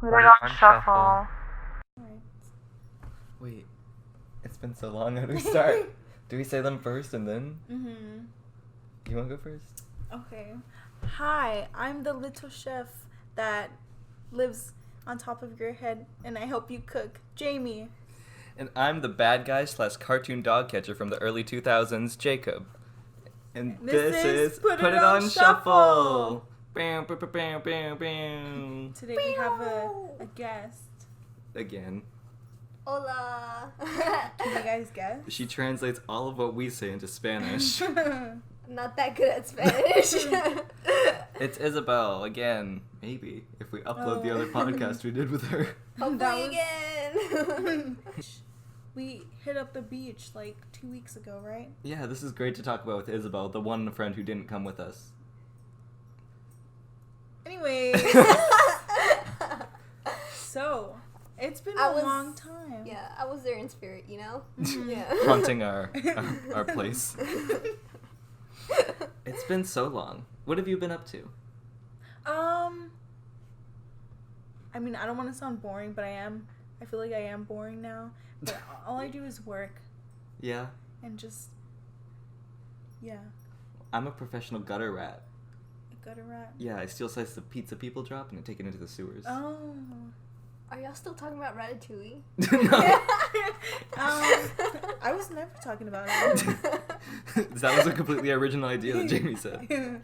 Put it on shuffle. Wait, it's been so long. How do we start? Do we say them first and then? You want to go first? Okay. Hi, I'm the little chef that lives on top of your head, and I help you cook. Jamie. And I'm the bad guy / cartoon dog catcher from the early 2000s, Jacob. And this is Put It On Shuffle. Bam, bam, bam, bam, bam. Today we have a guest. Again. Hola. Can you guys guess? She translates all of what we say into Spanish. Not that good at Spanish. It's Isabel, again. Maybe, if we upload the other podcast we did with her. Hopefully again. We hit up the beach like 2 weeks ago, right? Yeah, this is great to talk about with Isabel, the one friend who didn't come with us. Anyways. So, it's been a long time. Yeah, I was there in spirit, you know? Yeah. Haunting our place. It's been so long. What have you been up to? I mean, I don't want to sound boring, but I feel like I am boring now. But all I do is work. Yeah? And just, yeah. I'm a professional gutter rat. A gutter rat? Yeah, I steal slices of pizza people drop and I take it into the sewers. Oh. Are y'all still talking about Ratatouille? No. I was never talking about it. That was a completely original idea that Jamie said.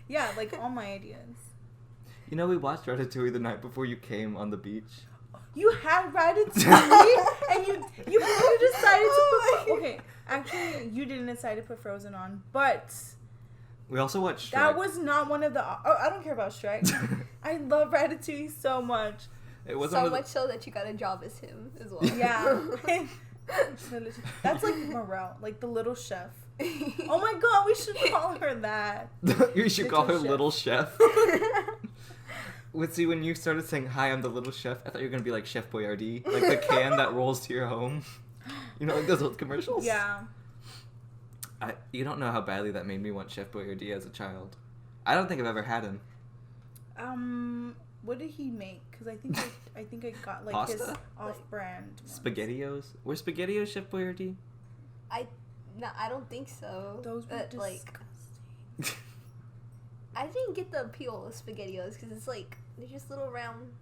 Yeah, like all my ideas. You know, we watched Ratatouille the night before you came on the beach. You had Ratatouille, and you decided to put... Okay, actually, you didn't decide to put Frozen on, but... We also watched Shrek. That was not one of the... Oh, I don't care about Shrek. I love Ratatouille so much. It wasn't so much so that you got a job as him as well. Yeah. That's like Morel, like the little chef. Oh my god, we should call her that. You should call her Chef. Little Chef. See, when you started saying, "Hi, I'm the Little Chef," I thought you were going to be like Chef Boyardee. Like the can that rolls to your home. You know, like those old commercials? Yeah. You don't know how badly that made me want Chef Boyardee as a child. I don't think I've ever had him. What did he make? Because I think I got like Pasta? his off-brand ones. SpaghettiOs? Were SpaghettiOs Chef Boyardee? I don't think so. Those were disgusting. Like, I didn't get the appeal of SpaghettiOs because it's like they're just little round.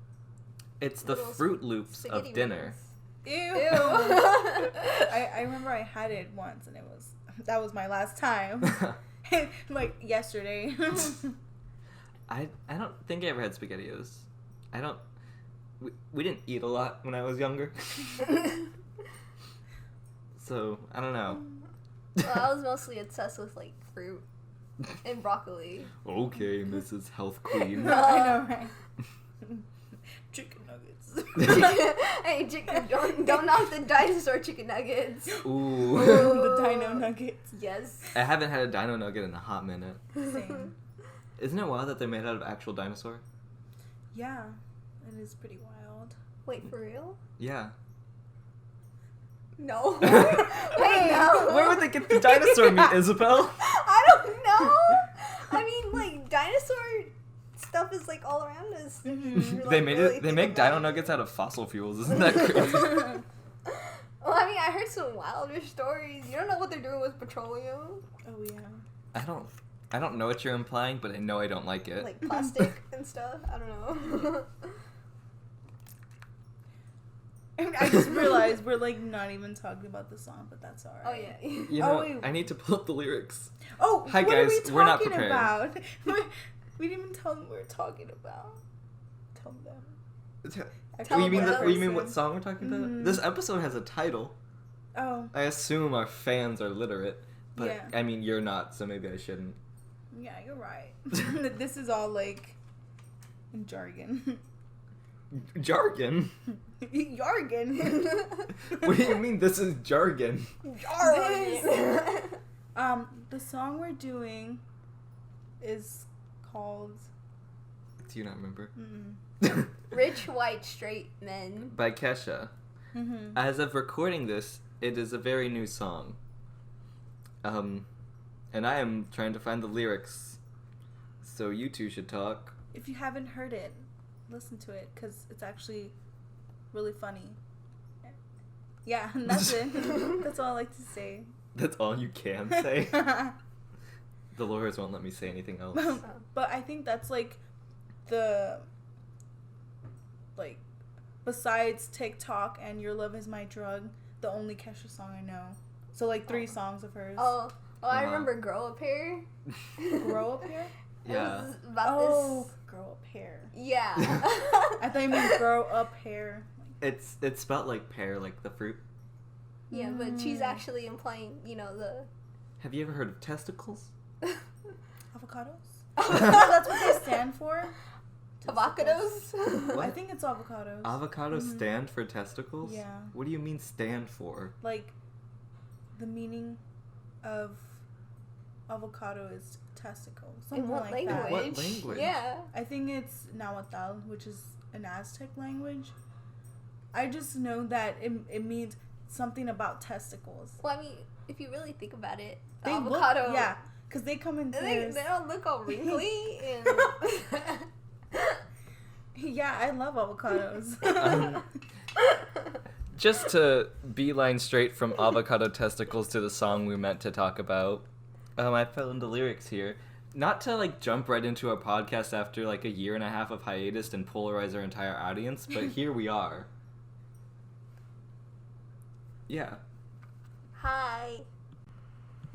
It's the little Fruit Loops of dinner. Ew. Ew. I remember I had it once and that was my last time. Like yesterday. I don't think I ever had SpaghettiOs. We didn't eat a lot when I was younger. So, I don't know. Well, I was mostly obsessed with like fruit and broccoli. Okay, Mrs. Health Queen. I know, right? Chicken nuggets. Hey, chicken! Don't knock the dinosaur chicken nuggets. Ooh. The dino nuggets. Yes. I haven't had a dino nugget in a hot minute. Same. Isn't it wild that they're made out of actual dinosaur? Yeah, it is pretty wild. Wait, for real? Yeah. No. Wait, no. Where would they get the dinosaur meat, Isabel? I don't know. I mean, like, dinosaur stuff is like all around us. Mm-hmm. They make dino nuggets out of fossil fuels. Isn't that crazy? Well, I mean, I heard some wilder stories. You don't know what they're doing with petroleum. Oh yeah. I don't know what you're implying, but I know I don't like it. Like plastic and stuff. I don't know. I just realized we're like not even talking about the song, but that's alright. Oh yeah. You know, wait. I need to pull up the lyrics. Oh, Hi, what guys, are we we're not talking prepared. about? We didn't even tell them what we're talking about. Tell them. Tell you mean them you mean what listen. song we're talking about? Mhm. This episode has a title. Oh, I assume our fans are literate, but Yeah. I mean you're not, so maybe I shouldn't. yeah, you're right. This is all like jargon. Jargon? Jargon. What do you mean this is jargon? The song we're doing is called. Do you not remember? Rich, white, straight men. By Kesha. Mm-hmm. As of recording this, it is a very new song. And I am trying to find the lyrics. So you two should talk. If you haven't heard it, listen to it because it's actually really funny. Yeah, and that's it. That's all I like to say. That's all you can say? The lawyers won't let me say anything else. But I think that's like the like besides TikTok and Your Love Is My Drug, the only Kesha song I know. So like 3 songs of hers. I remember Grow Up Hair. Grow Up Hair? Yeah. It was about this. Grow Up Hair. Yeah. I thought you meant Grow Up Hair. It's spelled like pear, like the fruit. Yeah, but she's actually implying, the... Have you ever heard of testicles? Avocados? That's what they stand for? Avocados? What? I think it's avocados. Avocados stand for testicles? Yeah. What do you mean stand for? Like, the meaning of avocado is testicle. Something In what like language? that. What language? Yeah. I think it's Nahuatl, which is an Aztec language. I just know that it means something about testicles. Well, I mean, if you really think about it, They avocado... look, yeah, because they come in They pairs. don't look all wrinkly and... Yeah, I love avocados. Just to beeline straight from avocado testicles to the song we meant to talk about, I found the lyrics here. Not to like jump right into our podcast after like a year and a half of hiatus and polarize our entire audience, but here we are. Yeah. Hi.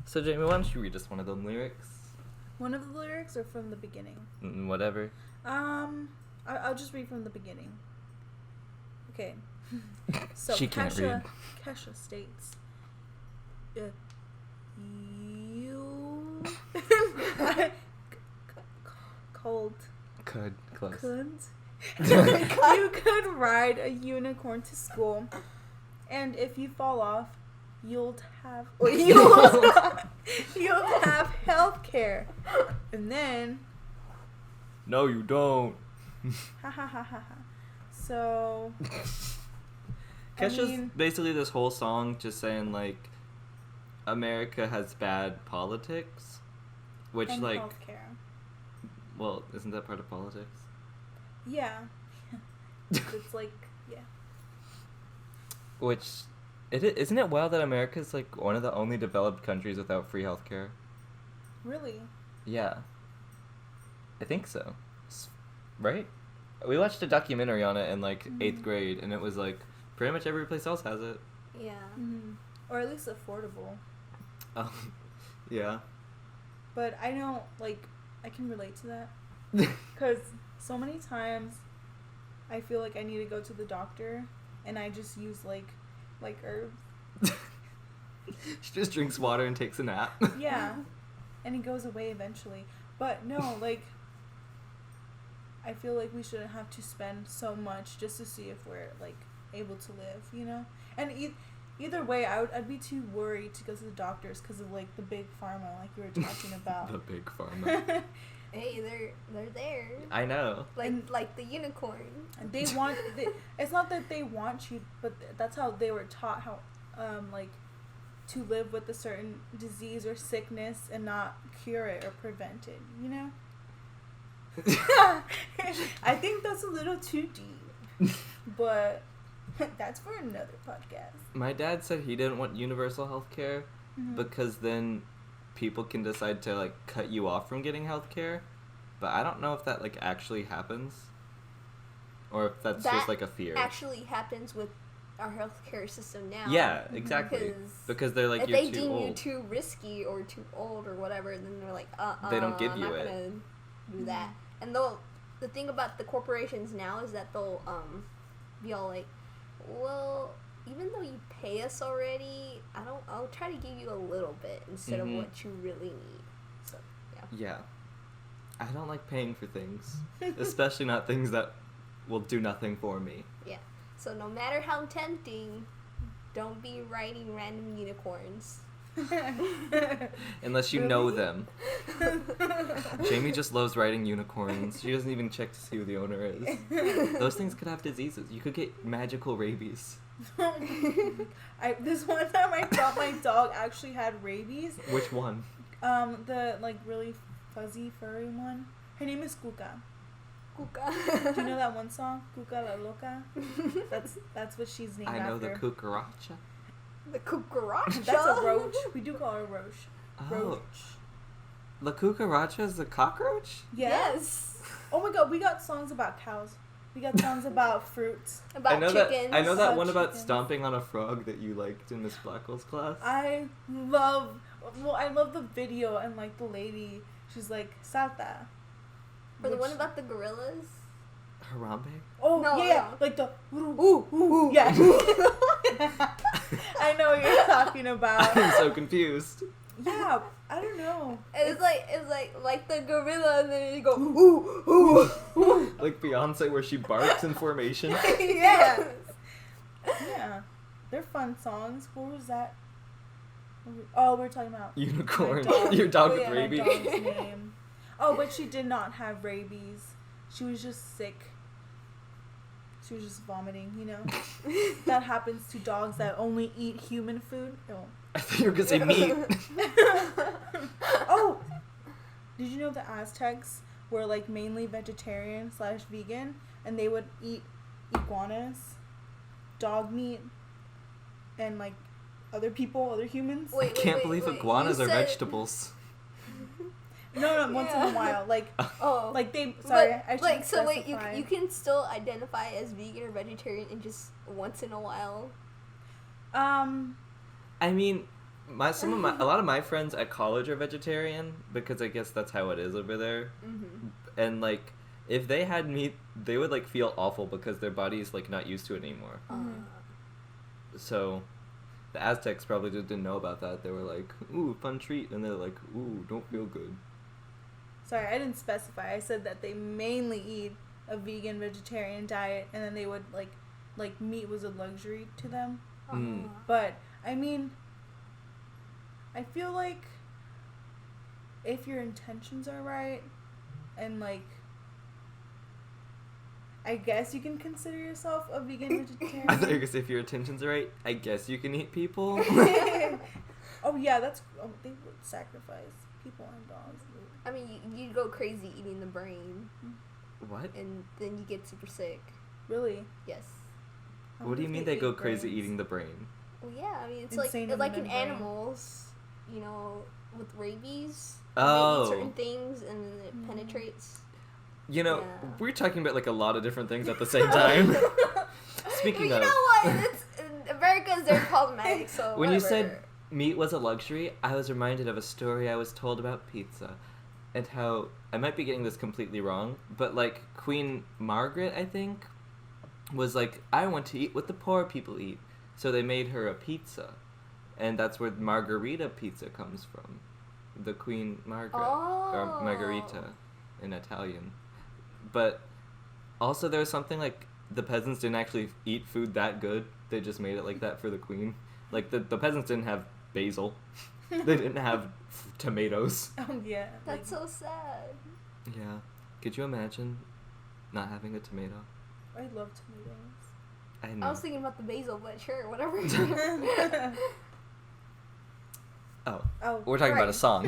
So Jamie, why don't you read us one of them lyrics? One of the lyrics or from the beginning? Whatever. I'll just read from the beginning. Okay. So She can't read. Kesha states, you cold Close. you could ride a unicorn to school, and if you fall off, you'll have health care, and then No, you don't. ha ha ha ha ha. So Kesha's basically this whole song just saying like America has bad politics, which and like healthcare. well, isn't that part of politics? Yeah. It's like, yeah. Which isn't it wild that America's like one of the only developed countries without free healthcare? Really? Yeah. I think so. Right? We watched a documentary on it in like 8th grade, and it was like pretty much every place else has it. Yeah. Mm-hmm. Or at least affordable. Yeah. But I know, like, I can relate to that. Because so many times I feel like I need to go to the doctor, and I just use, like herbs. She just drinks water and takes a nap. Yeah. And it goes away eventually. But no, like, I feel like we shouldn't have to spend so much just to see if we're, like, able to live, you know? And either way, I'd be too worried to go to the doctors because of, like, the big pharma, like you were talking about. The big pharma. Hey, they're there. I know. Like the unicorn. They want... it's not that they want you, but that's how they were taught how, like, to live with a certain disease or sickness and not cure it or prevent it, you know? I think that's a little too deep, but that's for another podcast. My dad said he didn't want universal health care because then people can decide to like cut you off from getting health care, but I don't know if that like actually happens or if that's just like a fear. Actually happens with our healthcare system now. Yeah, exactly. Because they're like, if you're they too deem old. you too risky or too old or whatever, then they're like, they don't give I'm you not it. gonna do that. And the thing about the corporations now is that they'll be all like, well, even though you pay us already, I'll try to give you a little bit instead of what you really need. So Yeah. I don't like paying for things, especially not things that will do nothing for me. Yeah. So no matter how tempting, don't be riding random unicorns. Unless you know them. Jamie just loves riding unicorns. She doesn't even check to see who the owner is. Those things could have diseases. You could get magical rabies. This one time I thought my dog actually had rabies. Which one? The like really fuzzy furry one. Her name is Kuka. Cuca. Do you know that one song, Cuca la Loca? That's what she's named after. I know the cucaracha. The cucaracha? That's a roach. We do call her roach. Oh. Roach. La cucaracha is a cockroach? Yes. Oh my god, we got songs about cows. We got songs about fruits. About I know chickens. I know that About one about chickens. stomping on a frog that you liked in Miss Blackwell's class. I love the video and like the lady. She's like Sata. Or the one about the gorillas. Harambe? Oh No, yeah, no. like the ooh yeah. I know what you're talking about. I'm so confused. Yeah, I don't know. It's like the gorilla, and then you go ooh ooh ooh. Like Beyonce where she barks in formation. Yeah. Yeah, they're fun songs. What was that? Oh, we're talking about Unicorn. my dog. Your dog Oh, with yeah, my rabies. dog's name. Oh, but she did not have rabies. She was just sick. She was just vomiting, you know? That happens to dogs that only eat human food. Oh. I thought you were gonna say meat. Oh! Did you know the Aztecs were like mainly vegetarian / vegan, and they would eat iguanas, dog meat, and like other humans? Wait, I can't wait, believe wait. iguanas You are said- vegetables. No, once in a while. Like Oh. they. Sorry, But, I should like, so wait, specify. you can still identify as vegan or vegetarian in just once in a while. I mean, a lot of my friends at college are vegetarian because I guess that's how it is over there. Mm-hmm. And like, if they had meat, they would like feel awful because their body's like not used to it anymore. Mhm. So, the Aztecs probably just didn't know about that. They were like, "Ooh, fun treat," and they're like, "Ooh, don't feel good." Sorry, I didn't specify. I said that they mainly eat a vegan vegetarian diet, and then they would like meat was a luxury to them. Mm. But I mean, I feel like if your intentions are right, and like, I guess you can consider yourself a vegan vegetarian. I thought you were gonna say, if your intentions are right, I guess you can eat people. Oh yeah, they would sacrifice people and dogs. I mean, you go crazy eating the brain, What? and then you get super sick. Really? Yes. I What do wonder you if mean they eat go crazy brains. eating the brain? Well, yeah. I mean, it's Insane like in in the brain. animals, you know, with rabies. Oh. They eat certain things, and then it Mm. penetrates. You know, Yeah. we're talking about like a lot of different things at the same time. Speaking you of, know what? It's, America is very problematic. So when you whatever. said meat was a luxury, I was reminded of a story I was told about pizza, and how I might be getting this completely wrong, but like Queen Margaret, I think, was like, I want to eat what the poor people eat, so they made her a pizza, and that's where margarita pizza comes from, the Queen Margaret or Margarita in Italian. But also there was something like the peasants didn't actually eat food that good. They just made it like that for the queen. Like the peasants didn't have basil. They didn't have tomatoes. Oh yeah. That's so sad. Yeah. Could you imagine not having a tomato? I love tomatoes. I know. I was thinking about the basil, but sure, whatever. Oh, We're talking about a right. song.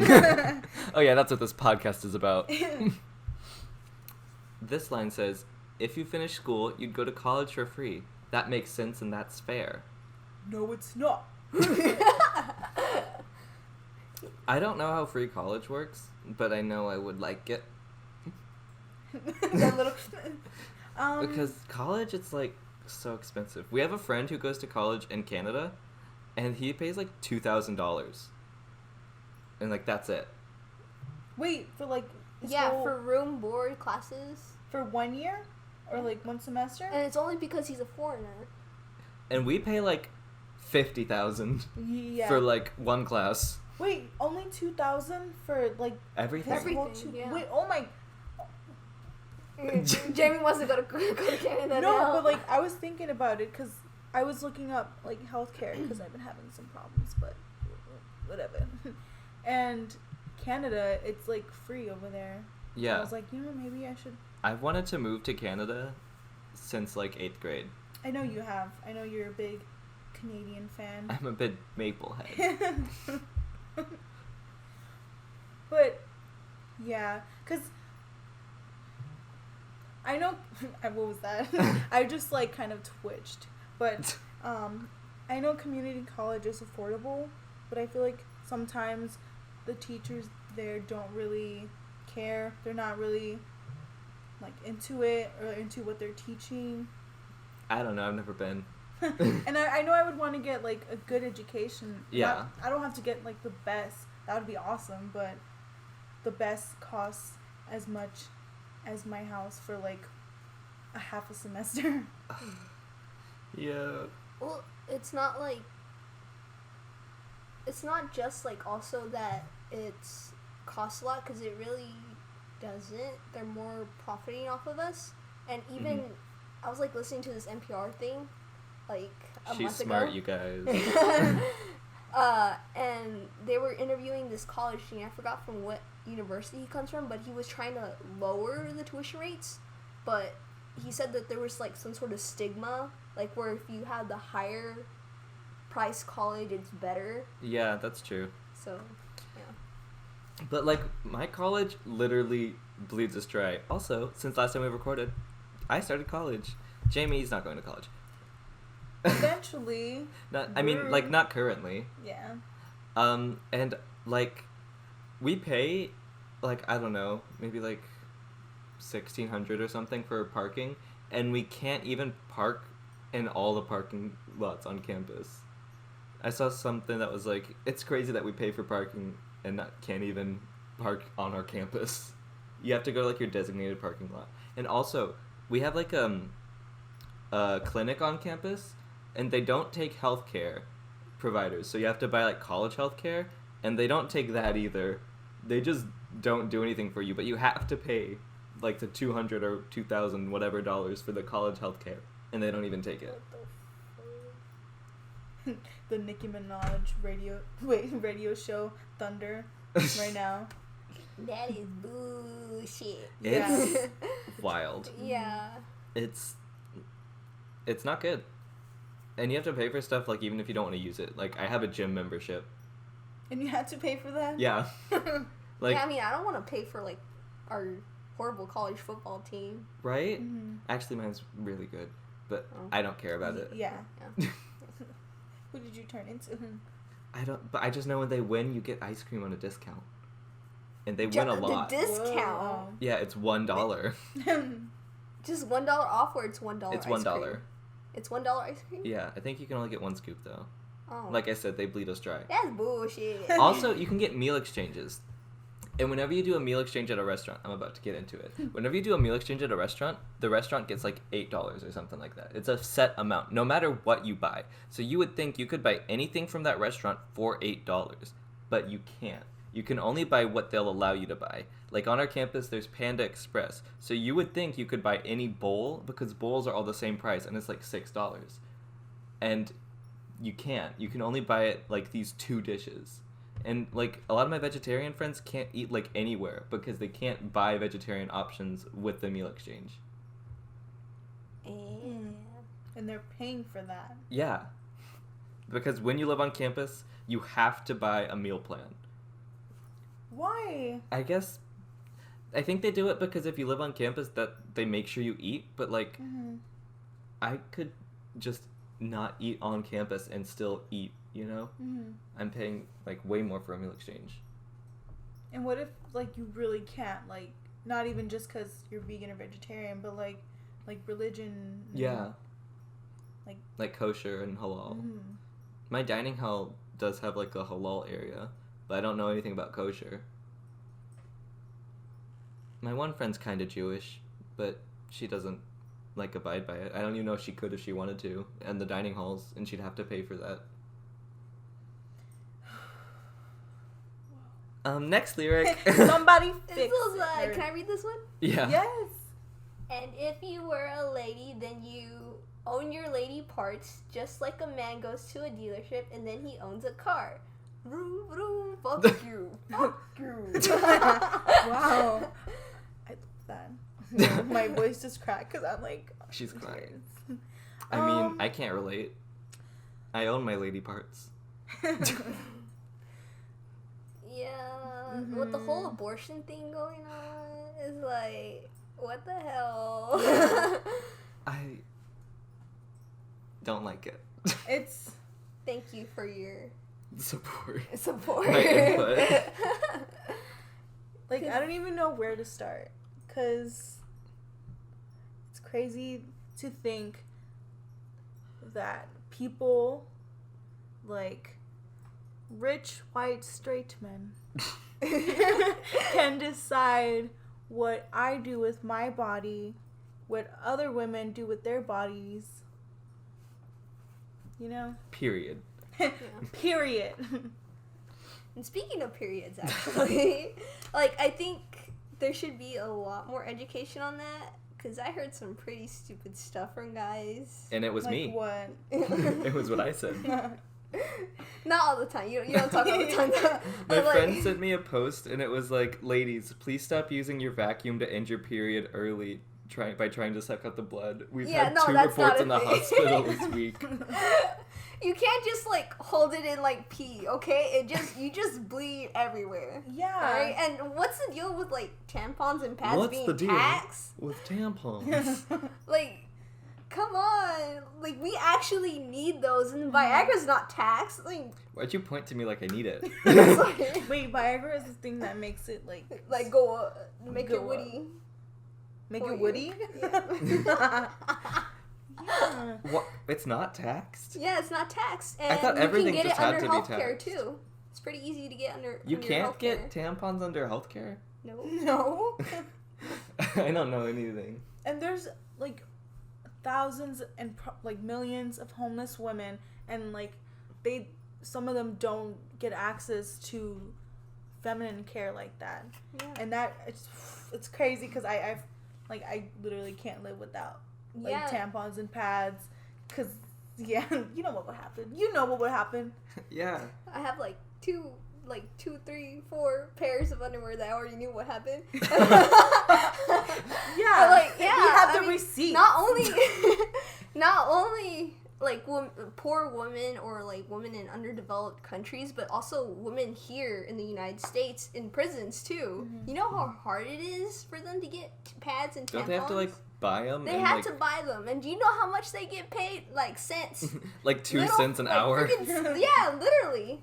Oh yeah, that's what this podcast is about. This line says, if you finish school, you'd go to college for free. That makes sense and that's fair. No, it's not. I don't know how free college works, but I know I would like it. That little. Because college, it's like so expensive. We have a friend who goes to college in Canada, and he pays like $2,000. And like, that's it. Wait, for like. Yeah, whole- for room, board, classes. For 1 year? Or like one semester? And it's only because he's a foreigner. And we pay like $50,000 Yeah. for like one class. Wait, only 2,000 for like Everything. his whole Everything, two- yeah. Wait, oh my. Jamie wants to go to Canada No, now. but like I was thinking about it because I was looking up like healthcare because I've been having some problems, but whatever. And Canada, it's like free over there. Yeah. I was like, maybe I should. I've wanted to move to Canada since like 8th grade. I know you have. I know you're a big Canadian fan. I'm a bit Maplehead. But yeah, because I know. What was that? I just like kind of twitched. But I know community college is affordable, but I feel like sometimes the teachers there don't really care. They're not really like into it or into what they're teaching. I don't know. I've never been. And I know I would want to get like a good education. Yeah. I don't have to get like the best. That would be awesome, but the best costs as much as my house for like a half a semester. Yeah. Well, it's not just like also that it's costs a lot, because it really doesn't. They're more profiting off of us. And even I was like listening to this NPR thing like a She's month smart, ago. you guys. And they were interviewing this college student. I forgot from what university he comes from, but he was trying to lower the tuition rates. But he said that there was like some sort of stigma, like where if you have the higher price college, it's better. Yeah, that's true. So, yeah. But like my college literally bleeds us dry. Also, since last time we recorded, I started college. Jamie's not going to college. Eventually. Not currently. Yeah. And like we pay like, I don't know, maybe like $1,600 or something for parking, and we can't even park in all the parking lots on campus. I saw something that was like, it's crazy that we pay for parking and can't even park on our campus. You have to go to like your designated parking lot. And also, we have like a clinic on campus, and they don't take healthcare providers. So you have to buy like college healthcare, and they don't take that either. They just don't do anything for you, but you have to pay like the $200 or $2,000 whatever dollars for the college healthcare, and they don't even take it. The Nicki Minaj radio show Thunder right now. That is bullshit. It's wild. Yeah. It's not good. And you have to pay for stuff like even if you don't want to use it. Like I have a gym membership. And you had to pay for that? Yeah. Like yeah, I mean, I don't want to pay for like our horrible college football team. Right? Mm-hmm. Actually, mine's really good, but I don't care about it. Yeah. Yeah. Who did you turn into? But I just know when they win, you get ice cream on a discount. And they win a lot. The discount. Whoa. Yeah, it's $1. Just $1 off, or it's $1 It's ice $1. cream? It's $1 ice cream? Yeah, I think you can only get one scoop though. Oh. Like I said, they bleed us dry. That's bullshit. Also, you can get meal exchanges. And whenever you do a meal exchange at a restaurant, I'm about to get into it. Whenever you do a meal exchange at a restaurant, the restaurant gets like $8 or something like that. It's a set amount, no matter what you buy. So you would think you could buy anything from that restaurant for $8, but you can't. You can only buy what they'll allow you to buy. Like on our campus, there's Panda Express. So you would think you could buy any bowl because bowls are all the same price, and it's like $6. And you can't. You can only buy it like these 2 dishes. And like a lot of my vegetarian friends can't eat like anywhere because they can't buy vegetarian options with the meal exchange. And they're paying for that. Yeah. Because when you live on campus, you have to buy a meal plan. Why? I think they do it because if you live on campus that they make sure you eat, but like I could just not eat on campus and still eat, you know? I'm paying like way more for a meal exchange. And what if like you really can't, like not even just because you're vegan or vegetarian, but like religion? Yeah. Like kosher and halal. My dining hall does have like a halal area, but I don't know anything about kosher. My one friend's kind of Jewish, but she doesn't like abide by it. I don't even know if she could if she wanted to, and the dining halls, and she'd have to pay for that. Next lyric. Somebody fix it. Can I read this one? Yeah. Yes. And if you were a lady, then you own your lady parts, just like a man goes to a dealership and then he owns a car. Vroom, vroom, fuck you. Fuck you. Wow. I love that. My voice just cracked because I'm like... She's crying. I mean, I can't relate. I own my lady parts. Yeah, with the whole abortion thing going on, is like, What the hell? I don't like it. It's... Thank you for your Support. support. My input. Like, I don't even know where to start. Because it's crazy to think that people, like, rich, white, straight men can decide what I do with my body, what other women do with their bodies. You know? Period. Yeah. Period. And speaking of periods, actually, like, I think there should be a lot more education on that, because I heard some pretty stupid stuff from guys. And it was Like me. What? It was what I said. Not all the time. You don't talk all the time. My But, like, friend sent me a post, and it was like, ladies, please stop using your vacuum to end your period early by trying to suck out the blood. We've had 2 that's not reports a in the thing. hospital this week. You can't just, like, hold it in like pee, okay? You just bleed everywhere. Yeah. Alright? And what's the deal with, like, tampons and pads What's being the deal taxed? with tampons? Like, come on. Like, we actually need those, and Viagra's not taxed. Like, Why'd you point to me like I need it? it's like, Wait, Viagra is the thing that makes it like go make Go it woody. make For it you. woody. Yeah. Yeah. What? It's not taxed? Yeah, it's not taxed. And thought you everything can get just it had under to be healthcare, taxed. too. It's pretty easy to get under You under can't healthcare. get tampons under healthcare? No. No. I don't know anything. And there's like thousands and like millions of homeless women, and like some of them don't get access to feminine care like that. Yeah. And that it's crazy because I literally can't live without like Yeah. tampons and pads, because yeah, you know what would happen. You know what would happen. Yeah. I have like two, 3, 4 pairs of underwear that I already knew what happened. Yeah, Like, yeah, we have I the mean, receipt. not only like poor women or like women in underdeveloped countries, but also women here in the United States in prisons too. Mm-hmm. You know how hard it is for them to get pads and tampons? Don't they have to like buy them? They have to buy them, and do you know how much they get paid? Like cents. like 2 Little, cents an like, hour? freaking- yeah, literally.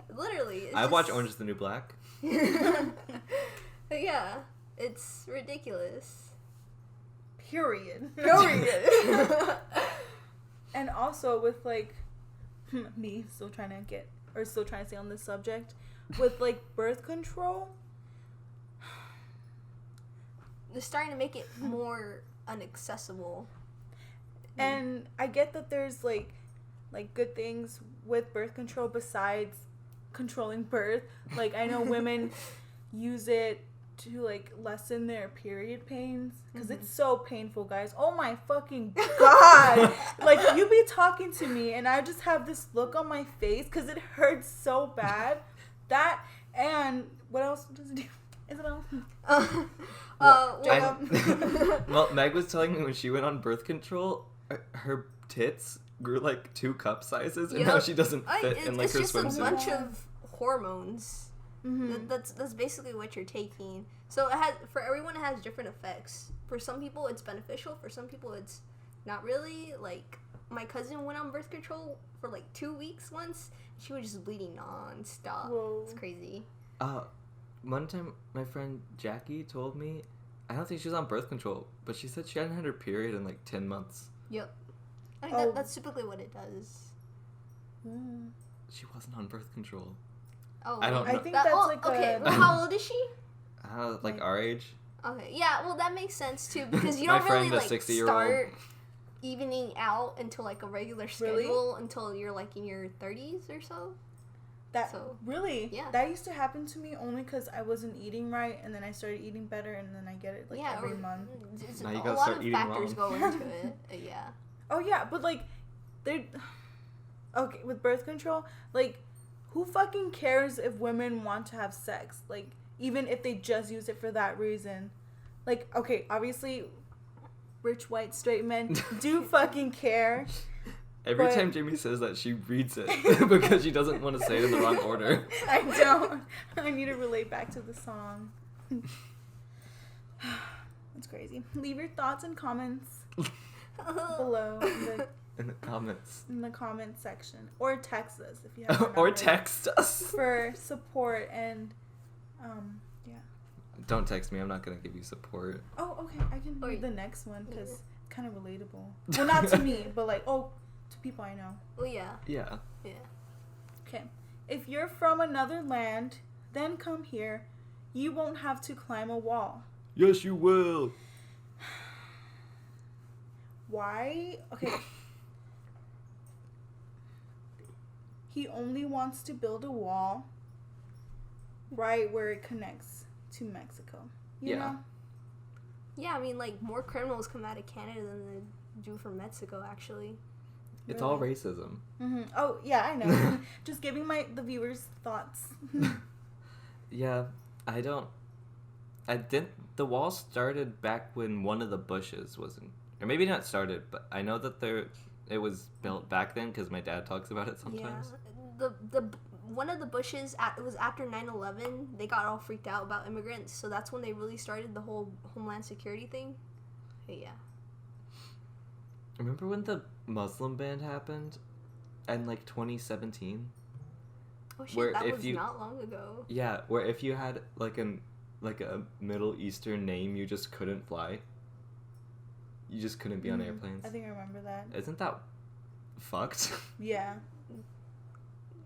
It's I watch just- Orange is the New Black. But yeah, it's ridiculous. Period. Period. And also with like me still trying to stay on this subject with like birth control. They're starting to make it more unaccessible. And I get that there's like good things with birth control besides controlling birth. Like I know women use it to like lessen their period pains because it's so painful, guys. Oh my fucking god. Like you be talking to me and I just have this look on my face because it hurts so bad. That, and what else does it do? Isabel? Well, Meg was telling me when she went on birth control, her tits grew like 2 cup sizes, and now she doesn't fit in like her it's just swimsuit. a bunch of hormones. Mm-hmm. That's basically what you're taking. So it has, for everyone, it has different effects. For some people, it's beneficial. For some people, it's not really. Like my cousin went on birth control for like 2 weeks once. She was just bleeding non-stop. Whoa. It's crazy. One time, my friend Jackie told me, I don't think she was on birth control, but she said she hadn't had her period in like 10 months. Yep. I mean, that's typically what it does. Mm. She wasn't on birth control. Oh, I don't know. I think that's like okay. a... Well, how old is she? Like our age. Okay, yeah. Well, that makes sense too because you My don't really friend, a like 60-year-old. start evening out until like a regular schedule until you're like in your 30s or so. That So, really, yeah. that used to happen to me only because I wasn't eating right, and then I started eating better, and then I get it like every month. Now you a gotta lot start of eating factors wrong. go into it. Yeah. Oh yeah, but like, they're okay with birth control. Like, who fucking cares if women want to have sex? Like, even if they just use it for that reason. Like, okay, obviously, rich white straight men do fucking care. Every But- time Jamie says that, she reads it because she doesn't want to say it in the wrong order. I don't. I need to relate back to the song. It's crazy. Leave your thoughts and comments below in the comments. In the comment section, or text us if you have. Or text us for support and, yeah. Don't text me. I'm not gonna give you support. Oh, okay. I can read the next one because it's kind of relatable. Well, not to me, but like, to people I know. Oh yeah. Yeah. Yeah. Okay. If you're from another land, then come here. You won't have to climb a wall. Yes, you will. Why? Okay. He only wants to build a wall right where it connects to Mexico. You know? Yeah, I mean, like, more criminals come out of Canada than they do from Mexico, actually. It's all racism. Mm-hmm. Oh, yeah, I know. Just giving the viewers thoughts. Yeah, the wall started back when one of the Bushes wasn't, or maybe not started, but I know that it was built back then because my dad talks about it sometimes. Yeah, the one of the Bushes, it was after 9/11, they got all freaked out about immigrants, so that's when they really started the whole Homeland Security thing. But yeah. Remember when the Muslim ban happened in like 2017? Oh shit, that was not long ago. Yeah, where if you had like a Middle Eastern name, you just couldn't fly. You just couldn't be on airplanes. I think I remember that. Isn't that fucked? Yeah.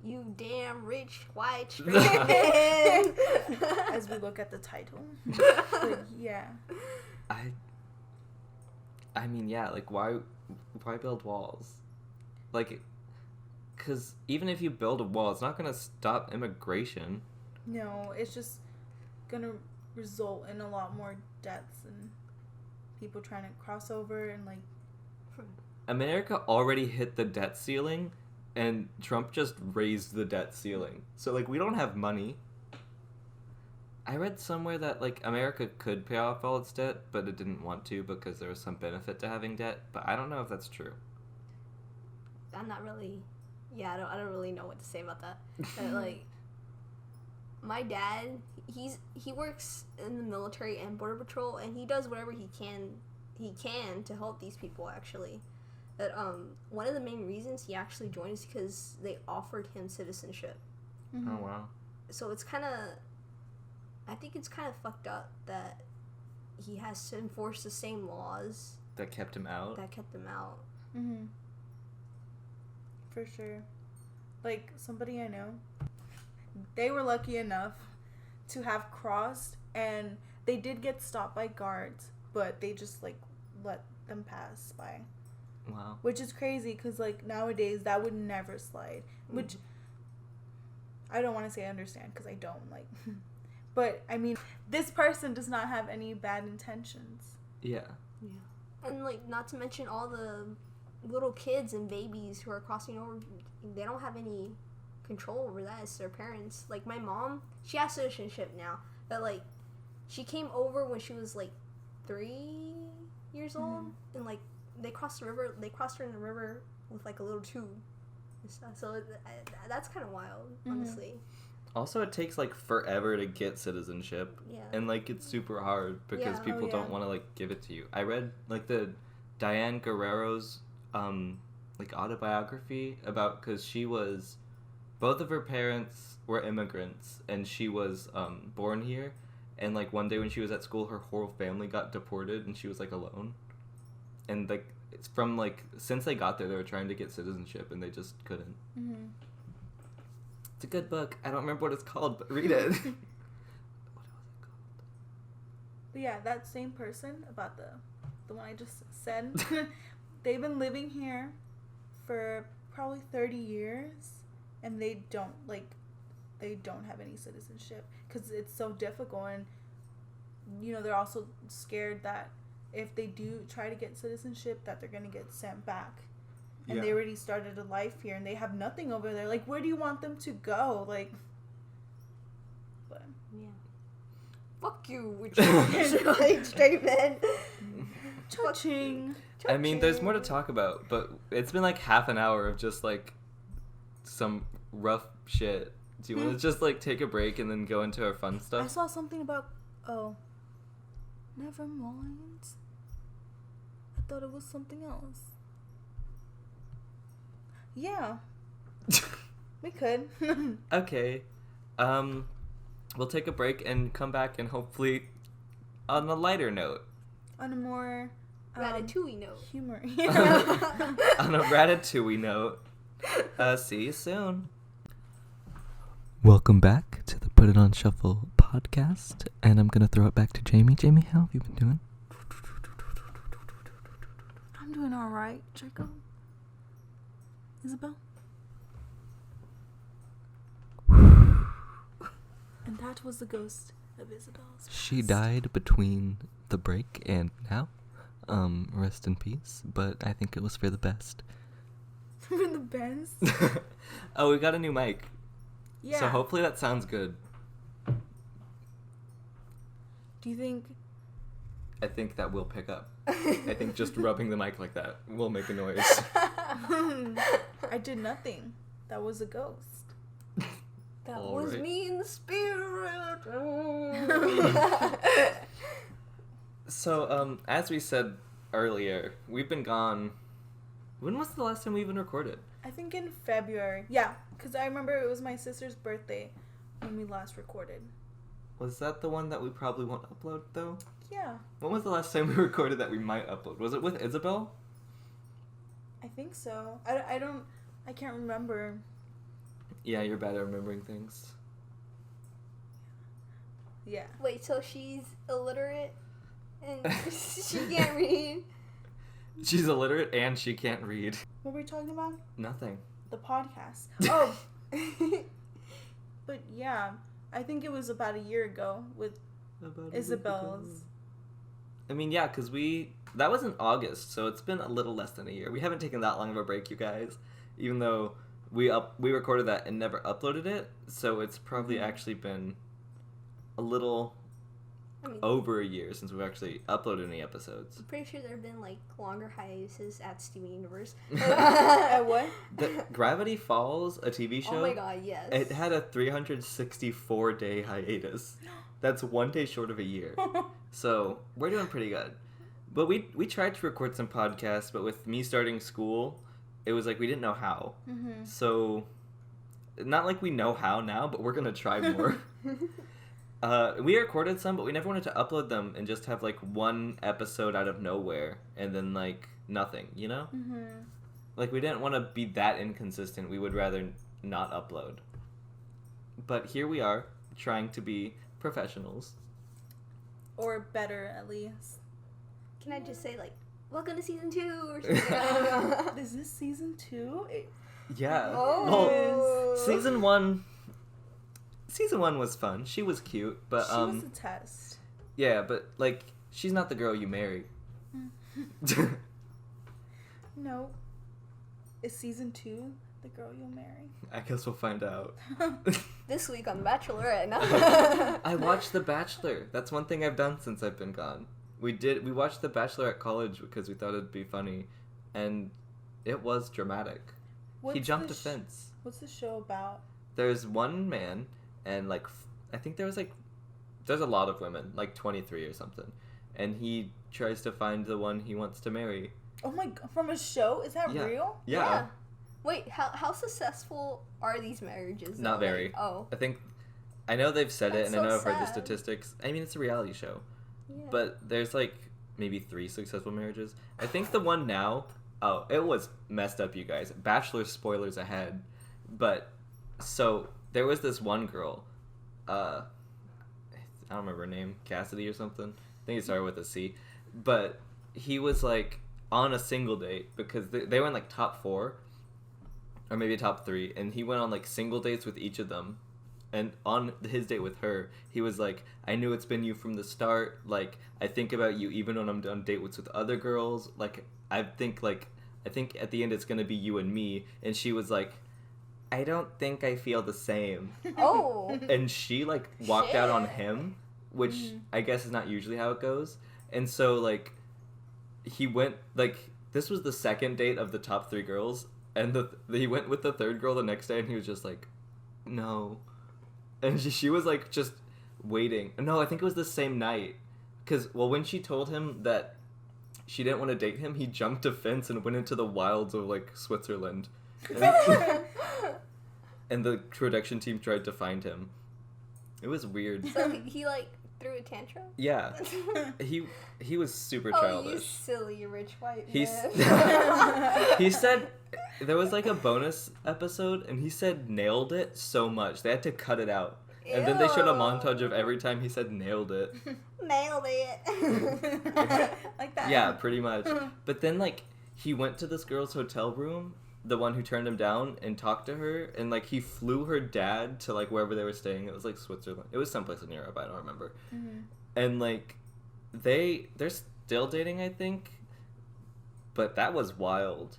You damn rich white straight man. As we look at the title. But yeah. I mean, yeah, like why build walls? Like, because even if you build a wall, it's not going to stop immigration. No, it's just going to result in a lot more deaths and people trying to cross over and like... America already hit the debt ceiling, and Trump just raised the debt ceiling. So, like, we don't have money. I read somewhere that, like, America could pay off all its debt, but it didn't want to because there was some benefit to having debt. But I don't know if that's true. I'm not really... Yeah, I don't really know what to say about that. But, like, my dad, he works in the military and Border Patrol, and he does whatever he can to help these people, actually. But one of the main reasons he actually joined is because they offered him citizenship. Mm-hmm. Oh, wow. So it's kind of... I think it's kind of fucked up that he has to enforce the same laws that kept him out. Mm-hmm. For sure. Like, somebody I know, they were lucky enough to have crossed, and they did get stopped by guards, but they just, like, let them pass by. Wow. Which is crazy, because, like, nowadays, that would never slide. Mm-hmm. Which, I don't want to say I understand, because I don't, like... But, I mean, this person does not have any bad intentions. Yeah. Yeah. And, like, not to mention all the little kids and babies who are crossing over, they don't have any control over that. It's their parents. Like, my mom, she has citizenship now. But, like, she came over when she was, like, 3 years old. And, like, they crossed her in the river with, like, a little tube and stuff. So, that's kind of wild, honestly. Also, it takes, like, forever to get citizenship. Yeah. And, like, it's super hard because people don't want to, like, give it to you. I read, like, the Diane Guerrero's, like, autobiography about, because she was, both of her parents were immigrants, and she was, born here. And, like, one day when she was at school, her whole family got deported, and she was, like, alone. And, like, it's from, like, since they got there, they were trying to get citizenship, and they just couldn't. Mm-hmm. It's a good book. I don't remember what it's called, but read it. What was it called? But yeah, that same person about the one I just said, they've been living here for probably 30 years, and they don't have any citizenship because it's so difficult, and you know they're also scared that if they do try to get citizenship, that they're gonna get sent back. And they already started a life here, and they have nothing over there. Like, where do you want them to go? Like, but yeah, fuck you, which like straight men. Cha-ching. I mean, there's more to talk about, but it's been like half an hour of just like some rough shit. Do you want to just like take a break and then go into our fun stuff? I saw something about Never mind. I thought it was something else. Yeah. We could. Okay. We'll take a break and come back and hopefully on a lighter note. On a more... Ratatouille note. Humor. On a ratatouille note. See you soon. Welcome back to the Put It On Shuffle podcast. And I'm going to throw it back to Jamie. Jamie, how have you been doing? I'm doing alright, Jacob. Isabel? And that was the ghost of Isabel's. She died between the break and now. Rest in peace. But I think it was for the best. For the best? Oh, we got a new mic. Yeah. So hopefully that sounds good. Do you think... I think that will pick up. I think just rubbing the mic like that will make a noise. I did nothing. That was a ghost. That All was right. me in the spirit. So, as we said earlier, we've been gone. When was the last time we even recorded? I think in February. Yeah, because I remember it was my sister's birthday when we last recorded. Was that the one that we probably won't upload, though? Yeah, When was the last time we recorded that we might upload? Was it with Isabel? I think so. I can't remember. Yeah, you're bad at remembering things. Yeah. Wait, so she's illiterate and she can't read? She's illiterate and she can't read. What were we talking about? Nothing. The podcast. Oh. But yeah, I think it was about a year ago with Isabel's. I mean, yeah, because that was in August, so it's been a little less than a year. We haven't taken that long of a break, you guys, even though we recorded that and never uploaded it, so it's probably actually been a little over a year since we've actually uploaded any episodes. I'm pretty sure there have been like longer hiatuses at Steven Universe. At what? Gravity Falls, a TV show. Oh my god, yes. It had a 364-day hiatus. That's 1 day short of a year. So we're doing pretty good. But we tried to record some podcasts, but with me starting school, it was like we didn't know how. Mm-hmm. So, not like we know how now, but we're going to try more. We recorded some, but we never wanted to upload them and just have like one episode out of nowhere and then like nothing, you know? Mm-hmm. Like we didn't want to be that inconsistent. We would rather not upload. But here we are, trying to be professionals. Or better, at least. Can I just say, like, welcome to season 2 or something? Is this season 2? Yeah. Oh. Well, season one was fun. She was cute, but She was a test. yeah, but like she's not the girl you marry. No. Is season 2 the girl you'll marry? I guess we'll find out. This week on Bachelorette. I watched The Bachelor. That's one thing I've done since I've been gone. We watched The Bachelor at college because we thought it'd be funny, and it was dramatic. He jumped a fence. What's the show about? There's one man, and like I think there's a lot of women, like 23 or something, and he tries to find the one he wants to marry. Oh my god, from a show? Is that real? Yeah. Wait, how successful are these marriages? Not though? very. Like, I know they've said it, That's and I know so I've heard the sad. statistics. I mean, it's a reality show. yeah. But there's like maybe 3 successful marriages. I think the one now, it was messed up, you guys. Bachelor spoilers ahead. But so there was this one girl, I don't remember her name, Cassidy or something. I think it started with a C. But he was like on a single date because they were in like top 4 or maybe top 3, and he went on like single dates with each of them. And on his date with her, he was like, I knew it's been you from the start. Like, I think about you even when I'm on dates with other girls. Like, I think at the end it's going to be you and me. And she was like, I don't think I feel the same. Oh. And she, like, walked out on him, which I guess is not usually how it goes. And so, like, he went, like, this was the second date of the top 3 girls. And he went with the third girl the next day, and he was just like, no. And she was, like, just waiting. No, I think it was the same night. Because, well, when she told him that she didn't want to date him, he jumped a fence and went into the wilds of, like, Switzerland. And the production team tried to find him. It was weird. So he like, threw a tantrum? Yeah. He was super Oh, childish. you silly rich white He said there was like a bonus episode and he said nailed it so much they had to cut it out. Ew. And then they showed a montage of every time he said nailed it. Nailed it. Like that. Yeah, pretty much. But then like he went to this girl's hotel room, the one who turned him down, and talked to her, and like he flew her dad to like wherever they were staying. It was like Switzerland. It was someplace in Europe, I don't remember. Mm-hmm. And like they're still dating, I think. But that was wild.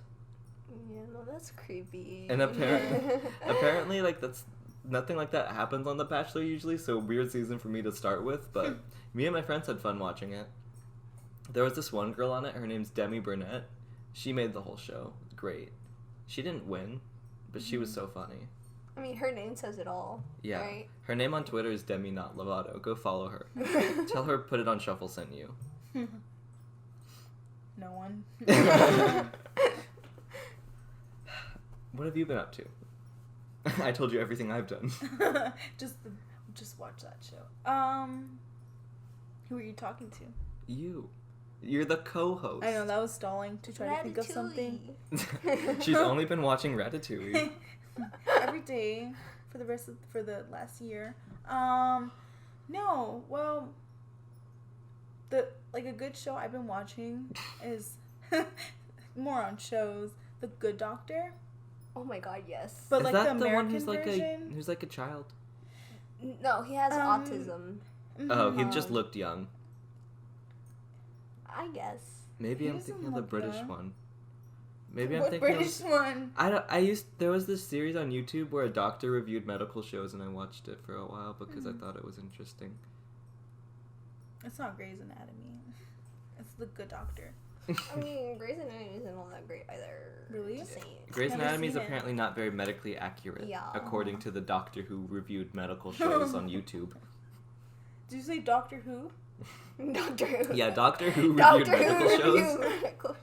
Yeah, no, that's creepy. And apparently like that's nothing like that happens on The Bachelor usually, so weird season for me to start with, but me and my friends had fun watching it. There was this one girl on it, her name's Demi Burnett. She made the whole show. Great. She didn't win, but she was so funny. I mean, her name says it all. Yeah. Right? Her name on Twitter is Demi Not Lovato. Go follow her. Tell her Put It On Shuffle sent you. No one. What have you been up to? I told you everything I've done. just watch that show. Who are you talking to? You. You're the co-host. I know, that was stalling to try to think of something. She's only been watching Ratatouille. Every day for the last year. No, well, a good show I've been watching is more on shows. The Good Doctor. Oh my god, yes. But is like that the American one who's like version? who's like a child? No, he has autism. Oh, he just looked young. I guess. Maybe I'm doesn't thinking of the look British young. one. Maybe I'm What thinking British one? there was this series on YouTube where a doctor reviewed medical shows and I watched it for a while because I thought it was interesting. It's not Grey's Anatomy. It's The Good Doctor. I mean, Grey's Anatomy isn't all that great either. Really? Just saying. Grey's Never Anatomy is seen it. apparently not very medically accurate, Yeah. according to the doctor who reviewed medical shows on YouTube. Did you say Doctor Who? Doctor Who. Yeah, Doctor Who reviewed Doctor medical Who shows. reviewed medical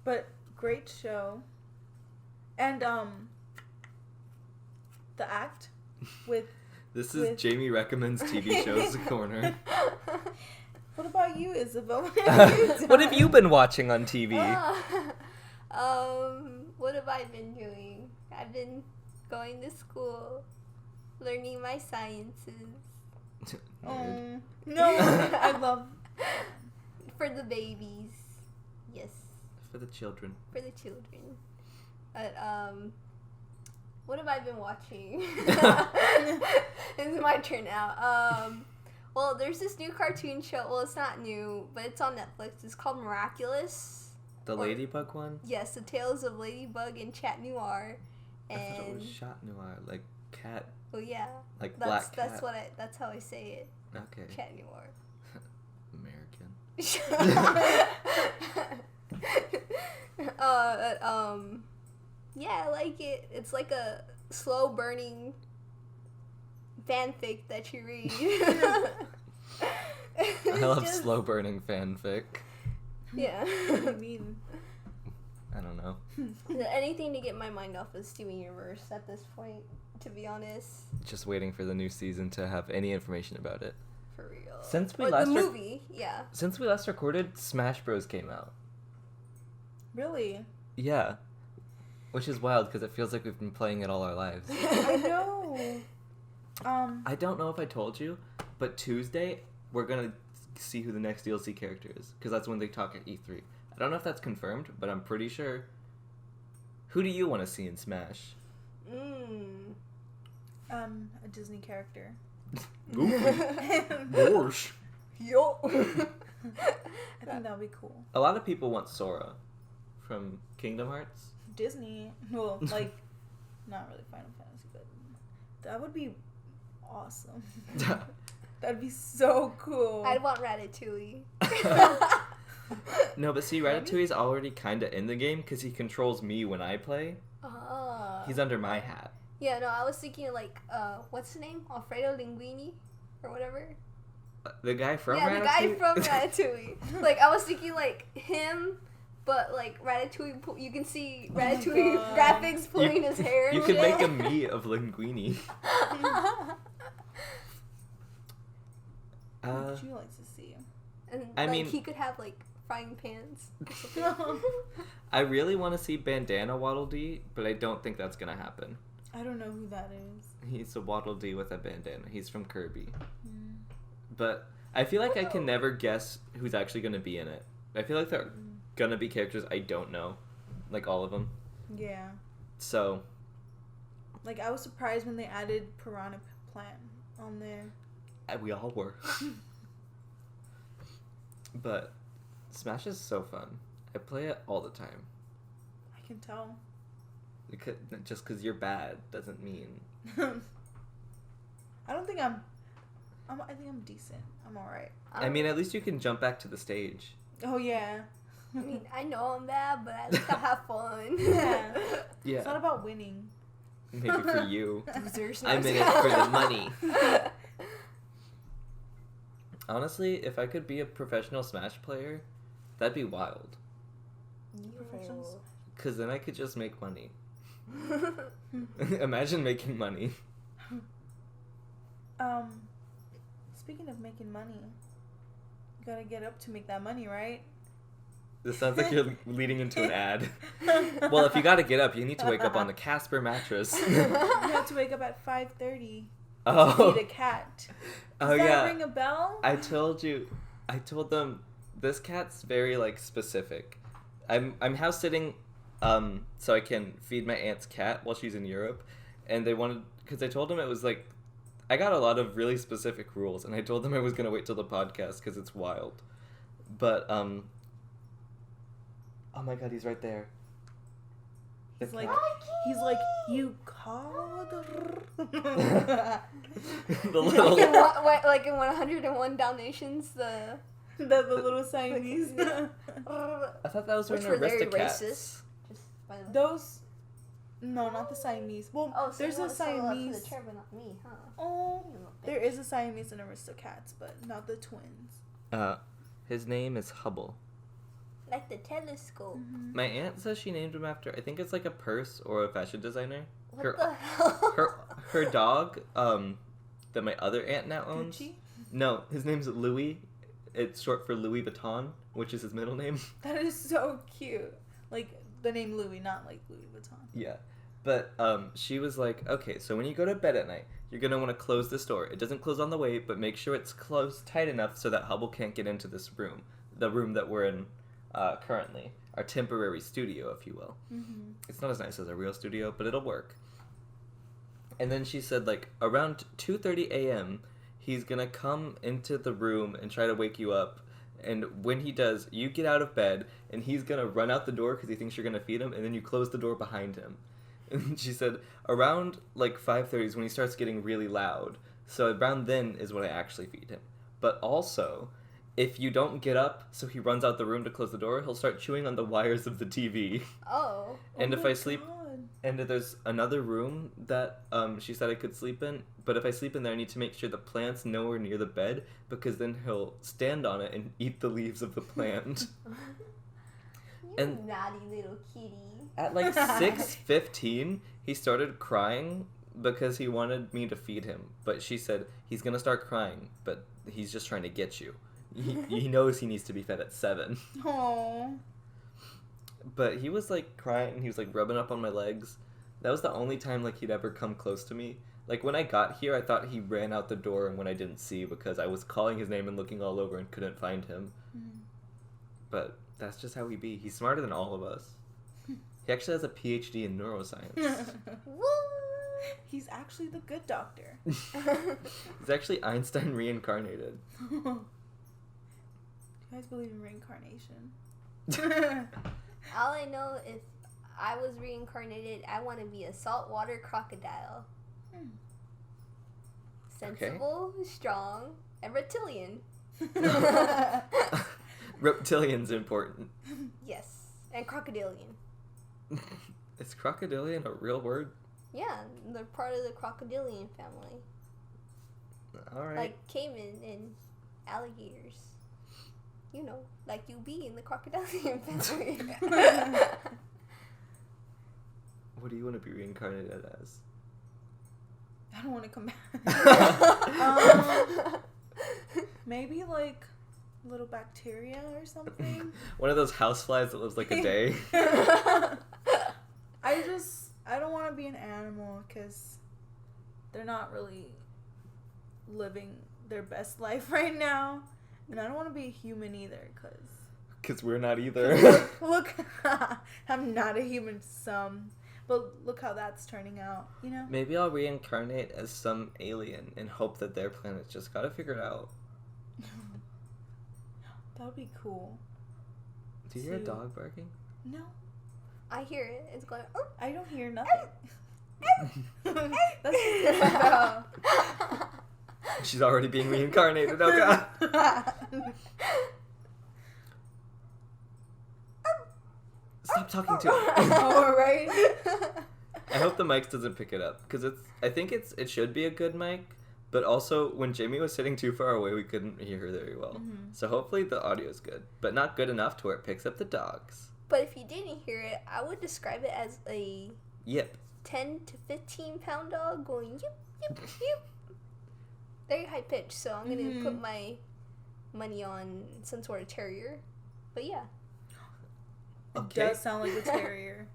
But great show. And The Act with This is Jamie Recommends TV Shows Corner. What about you, Isabel? What have you been watching on TV? What have I been doing? I've been going to school, learning my sciences. No, I love For the babies. Yes. For the children. For the children. But, what have I been watching? It's my turn now. Well, there's this new cartoon show. Well, it's not new, but it's on Netflix. It's called Miraculous. The Ladybug one? Yes, the Tales of Ladybug and Chat Noir. I thought it And was Chat Noir, like cat, well, yeah, like black cat. that's how I say it. Okay. Chat Noir. American. Yeah, I like it. It's like a slow burning fanfic that you read. I love slow burning fanfic. Yeah. what do you mean. I don't know. Anything to get my mind off of Steven Universe at this point, to be honest. Just waiting for the new season to have any information about it. For real. Since we or last the movie, yeah. Since we last recorded, Smash Bros came out. Really? Yeah. Which is wild because it feels like we've been playing it all our lives. I know. I don't know if I told you, but Tuesday we're gonna see who the next DLC character is because that's when they talk at E3. I don't know if that's confirmed, but I'm pretty sure. Who do you want to see in Smash? A Disney character. Gosh. Yo. I think that would be cool. A lot of people want Sora from Kingdom Hearts. Disney, well, like, not really Final Fantasy, but that would be awesome. That'd be so cool. I'd want Ratatouille. No, but see, Ratatouille's already kind of in the game because he controls me when I play. He's under my hat. Yeah, no, I was thinking like, what's the name? Alfredo Linguini? Or whatever? The guy from Yeah, Ratatouille? the guy from Ratatouille. Like, I was thinking, like, him, but, like, Ratatouille, you can see Ratatouille graphics pulling his hair and You could shit. make a me of Linguini. What would you like to see? And, I like, mean- he could have, like, frying pans. I really want to see Bandana Waddle Dee, but I don't think that's going to happen. I don't know who that is. He's a Waddle Dee with a bandana. He's from Kirby. But I feel like I can never guess who's actually going to be in it. I feel like there are going to be characters I don't know. Like, all of them. Yeah. So... Like, I was surprised when they added Piranha Plant on there. We all were. But Smash is so fun. I play it all the time. I can tell. Just because you're bad doesn't mean... I don't think I think I'm decent. I'm alright. I mean, at least you can jump back to the stage. Oh, yeah. I mean, I know I'm bad, but at least I have fun. Yeah. Yeah. It's not about winning. Maybe for you. Losers. I'm in it for the money. Honestly, if I could be a professional Smash player, that'd be wild. Professionals? Because then I could just make money. Imagine making money. Speaking of making money, you gotta get up to make that money, right? This sounds like you're leading into an ad. Well, if you gotta get up, you need to wake up on the Casper mattress. You have to wake up at 5:30 Oh. to feed a cat. Oh, Does that yeah. ring a bell? I told them this cat's very like specific. I'm house sitting so I can feed my aunt's cat while she's in Europe, and they wanted, because I told them it was like, I got a lot of really specific rules, and I told them I was gonna wait till the podcast because it's wild. But oh my god, he's right there. The He's like, cat. you called. The Like little in, like in 101 Dalmatians, the little Siamese. I thought that was which one were of very Aristocats. racist. Just by the way. Those, no, not the Siamese. Well, Oh, so there's you a wanna sell up to Siamese. the chair, but not me, huh? Oh, You little there bitch. is a Siamese and Aristocats, but not the twins. His name is Hubble. Like the telescope. Mm-hmm. My aunt says she named him after, I think it's like a purse or a fashion designer. What the hell? Her dog, that my other aunt now owns. Gucci? No, his name's Louis. It's short for Louis Vuitton, which is his middle name. That is so cute. Like the name Louis, not like Louis Vuitton. Yeah. But she was like, okay, so when you go to bed at night, you're going to want to close this door. It doesn't close on the way, but make sure it's closed tight enough so that Hubble can't get into this room. The room that we're in currently. Our temporary studio, if you will. Mm-hmm. It's not as nice as a real studio, but it'll work. And then she said, like, around 2:30 a.m., he's going to come into the room and try to wake you up. And when he does, you get out of bed, and he's going to run out the door because he thinks you're going to feed him, and then you close the door behind him. And she said, around, like, 5:30 is when he starts getting really loud. So around then is when I actually feed him. But also, if you don't get up so he runs out the room to close the door, he'll start chewing on the wires of the TV. Oh. And Oh if my I sleep... God. And there's another room that she said I could sleep in, but if I sleep in there, I need to make sure the plant's nowhere near the bed, because then he'll stand on it and eat the leaves of the plant. You And- naughty little kitty. At like 6:15, he started crying because he wanted me to feed him. But she said, he's going to start crying, but he's just trying to get you. He knows he needs to be fed at 7. Aww. But he was like crying, and he was like rubbing up on my legs. That was the only time like he'd ever come close to me. Like when I got here, I thought he ran out the door, and when I didn't see because I was calling his name and looking all over and couldn't find him. Mm. But that's just how he be. He's smarter than all of us. He actually has a PhD in neuroscience. Woo! He's actually the good doctor. He's actually Einstein reincarnated. Do you guys believe in reincarnation? All I know, if I was reincarnated, I want to be a saltwater crocodile. Sensible, strong, and reptilian. Reptilian's important. Yes, and crocodilian. Is crocodilian a real word? Yeah, they're part of the crocodilian family. All right. Like caiman and alligators. You know, like you be in the crocodile family. What do you want to be reincarnated as? I don't want to come back. Maybe like little bacteria or something. One of those houseflies that lives like a day. I don't want to be an animal because they're not really living their best life right now. And I don't want to be a human either because we're not either. Look, I'm not a human but look how that's turning out, you know? Maybe I'll reincarnate as some alien and hope that their planet's just got it figured out. That would be cool. Do you hear a dog barking? No. I hear it. It's going. Oh. I don't hear nothing. That's Isabel. She's already being reincarnated. Oh God. Stop talking to her. Oh, right. I hope the mic doesn't pick it up because I think it should be a good mic, but also when Jamie was sitting too far away, we couldn't hear her very well. Mm-hmm. So hopefully the audio is good, but not good enough to where it picks up the dogs. But if you didn't hear it, I would describe it as a 10 to 15 pound dog going yip yip yip. Very high pitched. So I'm gonna put my money on some sort of terrier. But yeah. It does sound like a terrier.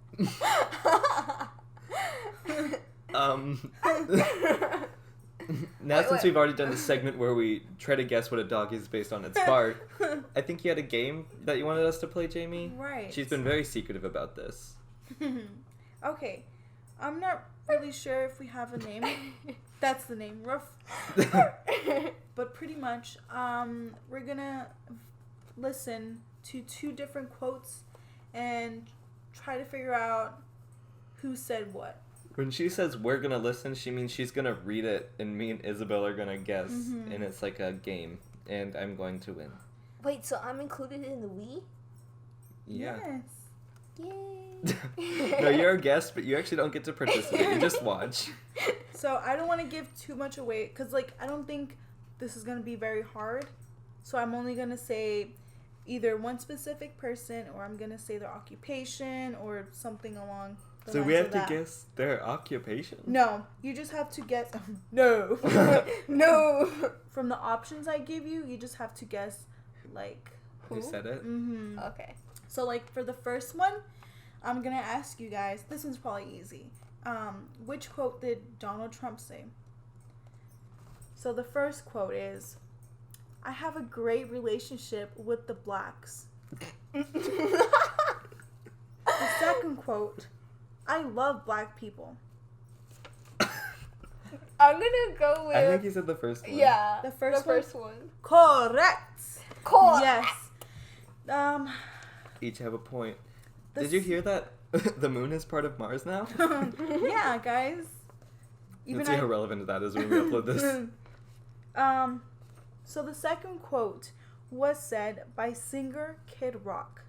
Now since we've already done the segment where we try to guess what a dog is based on its bark, I think you had a game that you wanted us to play, Jamie. Right. She's been very secretive about this. Okay. I'm not really sure if we have a name. That's the name. Ruff. But pretty much, we're gonna listen to 2 different quotes and try to figure out who said what. When she says we're gonna listen, she means she's gonna read it and me and Isabel are gonna guess. Mm-hmm. And it's like a game. And I'm going to win. Wait, so I'm included in the we? Yeah. Yes. Yay. No, you're a guest, but you actually don't get to participate. You just watch. So I don't want to give too much away because, like, I don't think this is going to be very hard. So I'm only going to say either one specific person or I'm going to say their occupation or something along the lines of that. So we have to guess their occupation? No. You just have to guess. No. No. From the options I give you, you just have to guess, like, who said it? Mm-hmm. Okay. So, like, for the first one, I'm going to ask you guys, this one's probably easy. Which quote did Donald Trump say? So, the first quote is, I have a great relationship with the blacks. The second quote, I love black people. I'm going to go with... I think you said the first one. Yeah. The first one? Correct. Correct. Yes. Each have a point. Did you hear that the moon is part of Mars now? Yeah, guys. Let's see how relevant that is when we upload this. So the second quote was said by singer Kid Rock.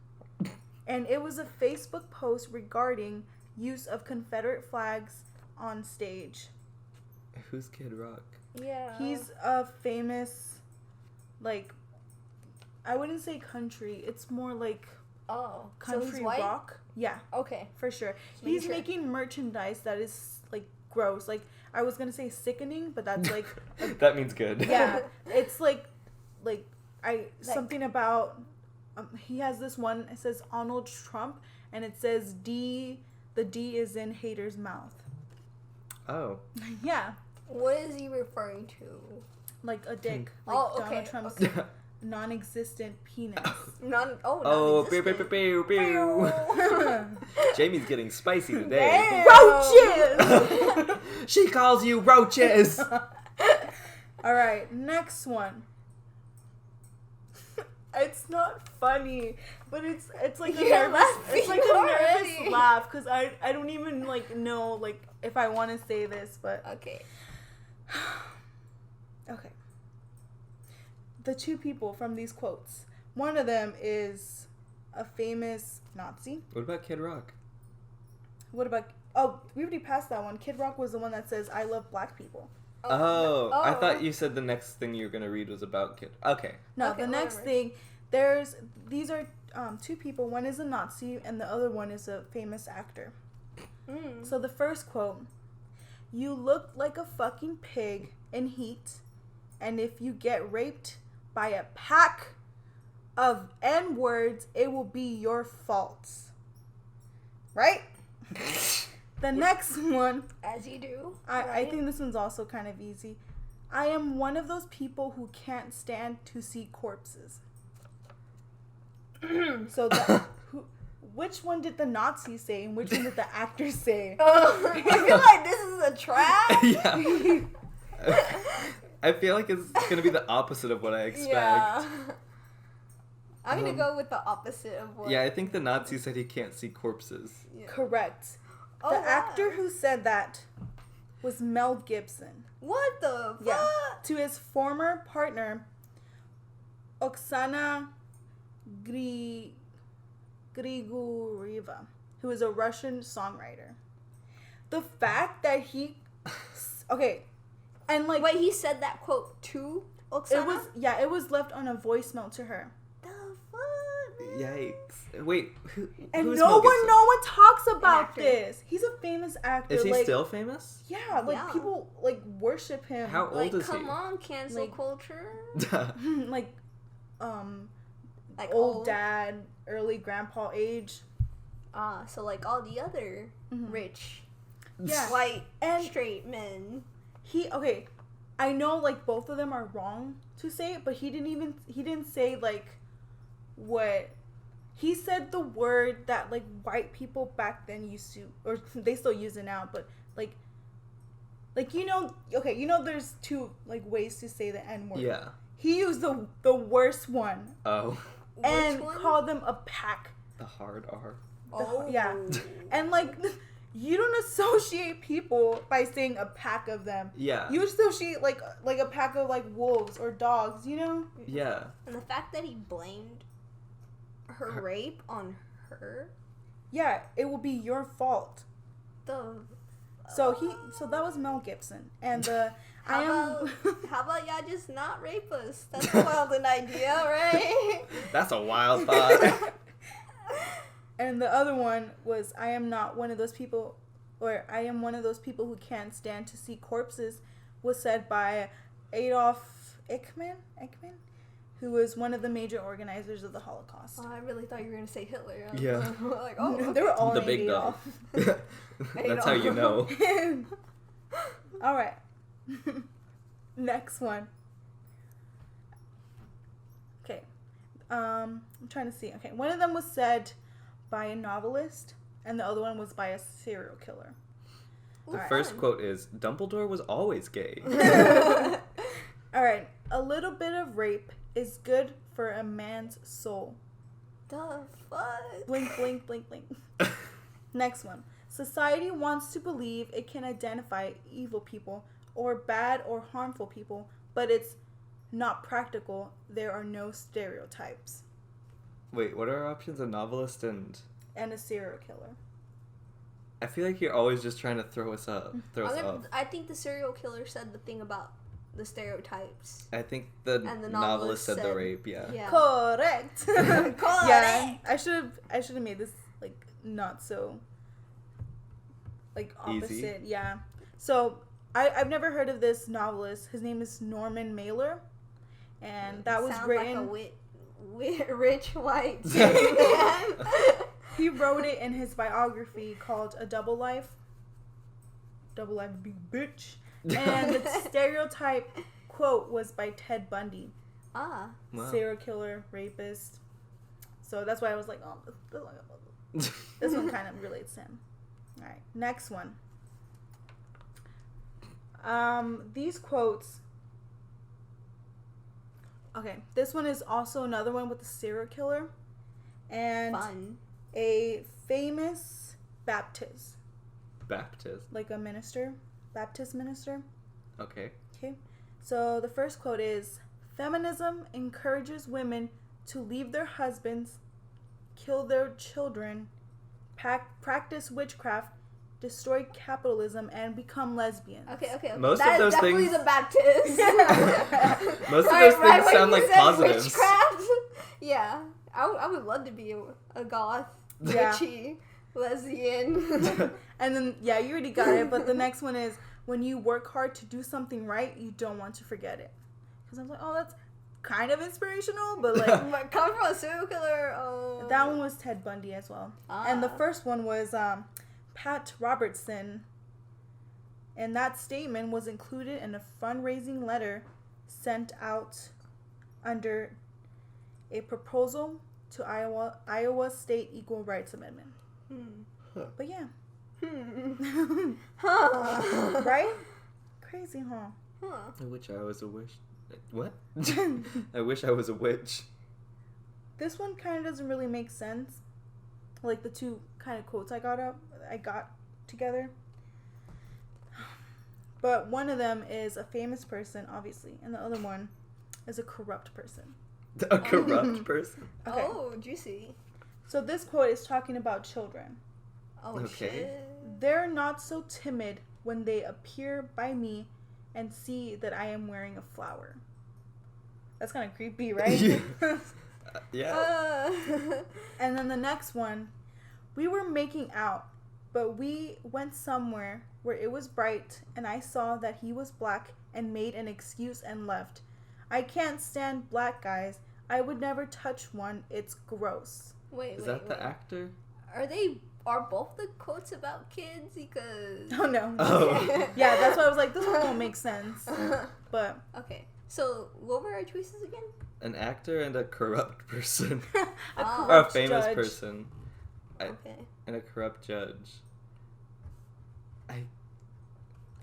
And it was a Facebook post regarding use of Confederate flags on stage. Who's Kid Rock? Yeah. He's a famous, like, I wouldn't say country. It's more like country so he's white? rock. Yeah. Okay. For sure. He's making merchandise that is, like, gross. Like, I was going to say sickening, but that's, like... That means good. Yeah. It's, something about... he has this one, it says Donald Trump, and it says D... The D is in hater's mouth. Oh. Yeah. What is he referring to? Like a dick. Like Donald Trump's non-existent penis. Pew, pew, pew, pew. Jamie's getting spicy today. Roaches! She calls you roaches! Alright, next one. It's not funny, but it's like a nervous laugh because I don't even like know like if I want to say this, but okay. The 2 people from these quotes. One of them is a famous Nazi. What about Kid Rock? What about... Oh, we already passed that one. Kid Rock was the one that says, I love black people. Oh, I thought you said the next thing you were gonna read was about kid. Okay. No, the next thing, these are two people. One is a Nazi, and the other one is a famous actor. So the first quote: "You look like a fucking pig in heat, and if you get raped by a pack of N-words, it will be your fault." Right? The next one. As you do. I think this one's also kind of easy. "I am one of those people who can't stand to see corpses." So which one did the Nazi say and which one did the actor say? I feel like this is a trap. Yeah. I feel like it's gonna be the opposite of what I expect. Yeah. I'm gonna go with the opposite of what. Yeah, I think the Nazi said he can't see corpses. Yeah. Correct. The actor who said that was Mel Gibson. What the fuck? Yeah. To his former partner, Oksana Grigorieva, who is a Russian songwriter. The fact that he... Okay. And like... Wait, he said that quote to Oksana? It was left on a voicemail to her. The fuck, man? Yikes. Wait, and who's no Mel Gibson? one talks about this. He's a famous actor. Is he still famous? Yeah, people like worship him. How old is he? Come on, cancel culture. like like old dad, early grandpa age. So like all the other rich, white and straight men. I know like both of them are wrong to say it, but he didn't say like what he said. The word that like white people back then used to, or they still use it now, but like there's two like ways to say the N word. Yeah. He used the worst one. Oh. And called them a pack. The hard R. Yeah. And like, you don't associate people by saying a pack of them. Yeah. You associate like a pack of like wolves or dogs, you know? Yeah. And the fact that he blamed her rape on her. Yeah, it will be your fault. So that was Mel Gibson. And How about y'all just not rape us? That's a wild an idea, right? That's a wild thought. And the other one was, "I am not one of those people," or "I am one of those people who can't stand to see corpses," was said by Adolf Eichmann, who was one of the major organizers of the Holocaust. Oh, I really thought you were going to say Hitler. Yeah. Like, okay. They were all the big dog. That's how you know. All right. Next one. Okay. I'm trying to see. Okay. One of them was said by a novelist, and the other one was by a serial killer. The first quote is, "Dumbledore was always gay." All right. "A little bit of rape is good for a man's soul." The fuck? Blink, blink, blink, blink. Next one. "Society wants to believe it can identify evil people or bad or harmful people, but it's not practical. There are no stereotypes." Wait, what are our options? A novelist and a serial killer. I feel like you're always just trying to throw us off. I think the serial killer said the thing about the stereotypes. I think the novelist said the rape. Yeah. Correct. Correct. Yeah. I should have made this like not so like opposite. Easy. Yeah. So I've never heard of this novelist. His name is Norman Mailer, and that was written. Like a rich white man. He wrote it in his biography called A Double Life. Double life, big bitch. And the stereotype quote was by Ted Bundy. Wow. Serial killer, rapist. So that's why I was like, oh, this one kind of relates to him. All right, next one. These quotes. Okay, this one is also another one with a serial killer, and a famous Baptist, like a minister, Baptist minister. Okay. So the first quote is, "Feminism encourages women to leave their husbands, kill their children, practice witchcraft, destroy capitalism, and become lesbians. Okay. Most that of is those definitely things- the Baptist. Most of those things when sound you like said positives. Witchcraft, yeah. I would love to be a goth, Yeah. witchy, lesbian. And then, yeah, you already got it. But the next one is, when you work hard to do something right, you don't want to forget it. Because I was like, oh, that's kind of inspirational, but like... But coming from a serial killer, oh. That one was Ted Bundy as well. And the first one was Pat Robertson. And that statement was included in a fundraising letter sent out under a proposal to Iowa State Equal Rights Amendment. Huh. But yeah. Huh. Right? Crazy, huh? Huh. I wish I was a witch. What? I wish I was a witch. This one kind of doesn't really make sense. Like the two kind of quotes I got together. But one of them is a famous person, obviously, and the other one is a corrupt person. A corrupt person? Okay. Oh, juicy. So this quote is talking about children. Oh, Okay. shit. They're not so timid when they appear by me and see that I am wearing a flower. That's kind of creepy, right? Yeah. And then the next one, we were making out, but we went somewhere where it was bright, and I saw that he was black and made an excuse and left. I can't stand black guys. I would never touch one. It's gross. Wait. Is that the actor? Are both the quotes about kids? Because... Oh, no. Oh. Yeah, that's why I was like, this one won't make sense. But... Okay. So, what were our choices again? An actor and a corrupt person. a Oh. Or a corrupt famous judge. person. Okay. And a corrupt judge. I'm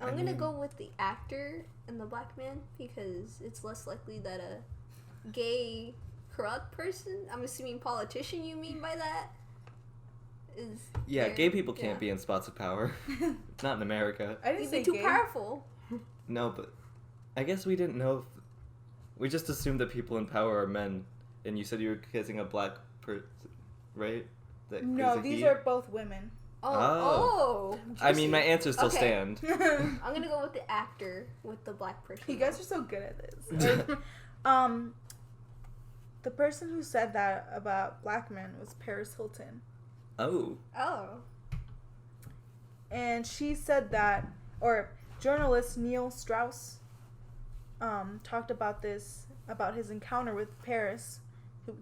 I gonna mean- go with the actor and the black man because it's less likely that a gay corrupt person, I'm assuming politician you mean by that, is Yeah, there. gay people can't Yeah. be in spots of power. Not in America. I didn't They'd say be too gay. powerful. No, but I guess we didn't know if... We just assumed that people in power are men. And you said you were kissing a black person, right? That No, is a these he? are both women. Oh. I mean, my juicy. answers still Okay. stand. I'm gonna go with the actor with the black person. You guys are so good at this. The person who said that about black men was Paris Hilton. Oh. Oh. And she said that, or journalist Neil Strauss talked about this, about his encounter with Paris,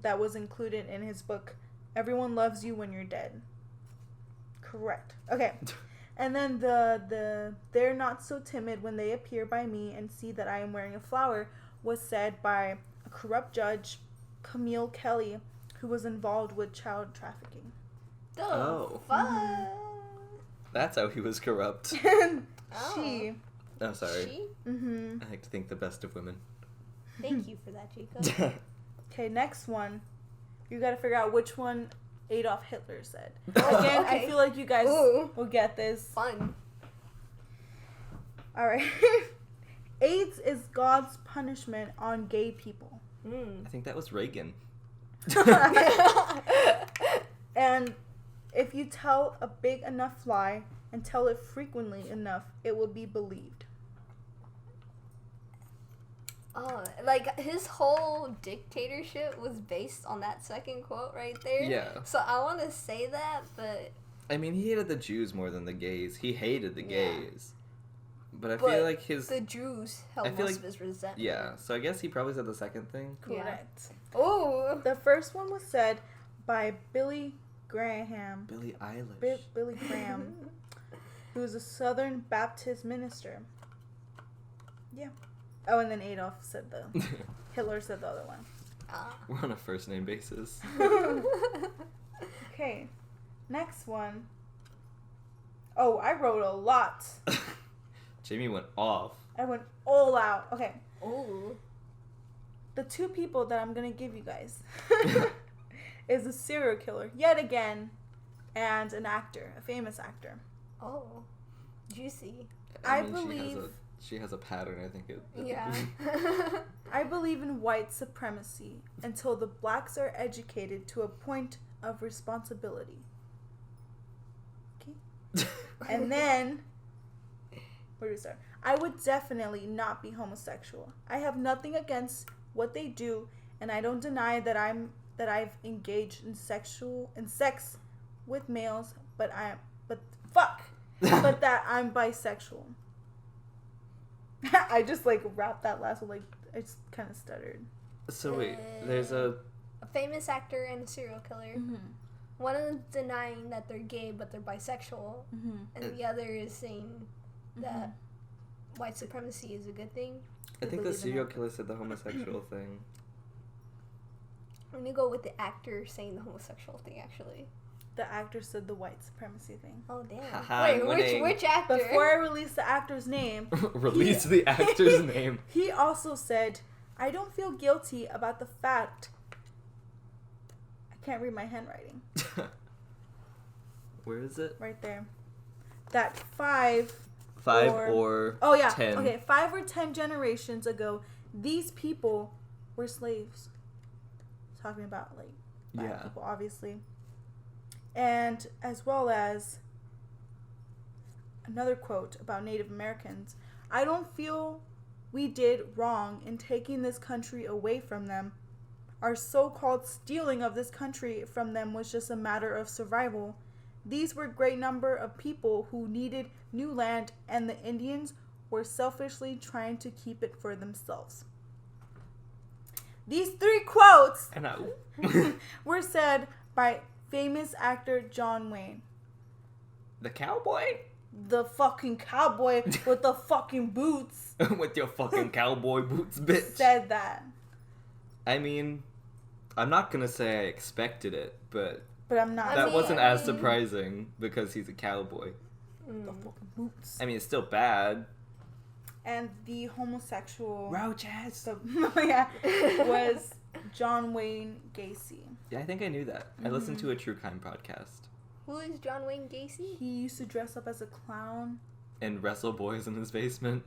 that was included in his book, Everyone Loves You When You're Dead. Correct. Okay. And then they're not so timid when they appear by me and see that I am wearing a flower was said by a corrupt judge, Camille Kelly, who was involved with child trafficking. The Oh. fuck? That's how he was corrupt. She. Oh, sorry. She? Mm-hmm. I like to think the best of women. Thank you for that, Jacob. Okay, next one. You gotta figure out which one Adolf Hitler said. Oh, Again, I okay. feel like you guys Ooh. will get this. Fun. Alright. AIDS is God's punishment on gay people. I think that was Reagan. And if you tell a big enough lie and tell it frequently enough, it will be believed. Oh, like his whole dictatorship was based on that second quote right there. Yeah. So I want to say that, but I mean, he hated the Jews more than the gays. He hated the Yeah. gays. But I But feel like his... the Jews held I feel most like- of his resentment. Yeah, so I guess he probably said the second thing. Yeah. Correct. Oh. The first one was said by Billy Graham. Billie Eilish. Billy Graham, who was a Southern Baptist minister. Yeah. Oh, and then Adolf said Hitler said the other one. We're on a first name basis. Okay, next one. Oh, I wrote a lot. Jamie went off. I went all out. Okay, Oh. the two people that I'm gonna give you guys is a serial killer yet again, and an actor, a famous actor. Oh. Juicy. I mean, believe- she has a pattern, I think. Yeah. I believe in white supremacy until the blacks are educated to a point of responsibility. Okay. And then, where do we start? I would definitely not be homosexual. I have nothing against what they do, and I don't deny that I've engaged in sex with males, but that I'm bisexual. I just like wrapped that last one, like I just kind of stuttered. So wait, there's a famous actor and a serial killer. Mm-hmm. One of them denying that they're gay but they're bisexual, and the other is saying that white supremacy is a good thing. I think the serial killer said the homosexual thing. I'm gonna go with the actor saying the homosexual thing, actually. The actor said the white supremacy thing. Oh, damn. Haha, wait, which actor? Before I release the actor's name... the actor's name. He also said, I don't feel guilty about the fact... I can't read my handwriting. Where is it? Right there. That 5 or 10. Okay, 5 or 10 generations ago, these people were slaves. Talking about, like, black people, obviously. And as well as another quote about Native Americans. I don't feel we did wrong in taking this country away from them. Our so-called stealing of this country from them was just a matter of survival. These were a great number of people who needed new land, and the Indians were selfishly trying to keep it for themselves. These 3 quotes were said by famous actor John Wayne. The cowboy? The fucking cowboy with the fucking boots. With your fucking cowboy boots, bitch. Said that. I mean, I'm not gonna say I expected it, but I'm not. That wasn't as surprising because he's a cowboy. The fucking boots. I mean, it's still bad. And the homosexual... Roaches! was John Wayne Gacy. Yeah, I think I knew that. I listened to a true crime podcast. Who is John Wayne Gacy? He used to dress up as a clown. And wrestle boys in his basement.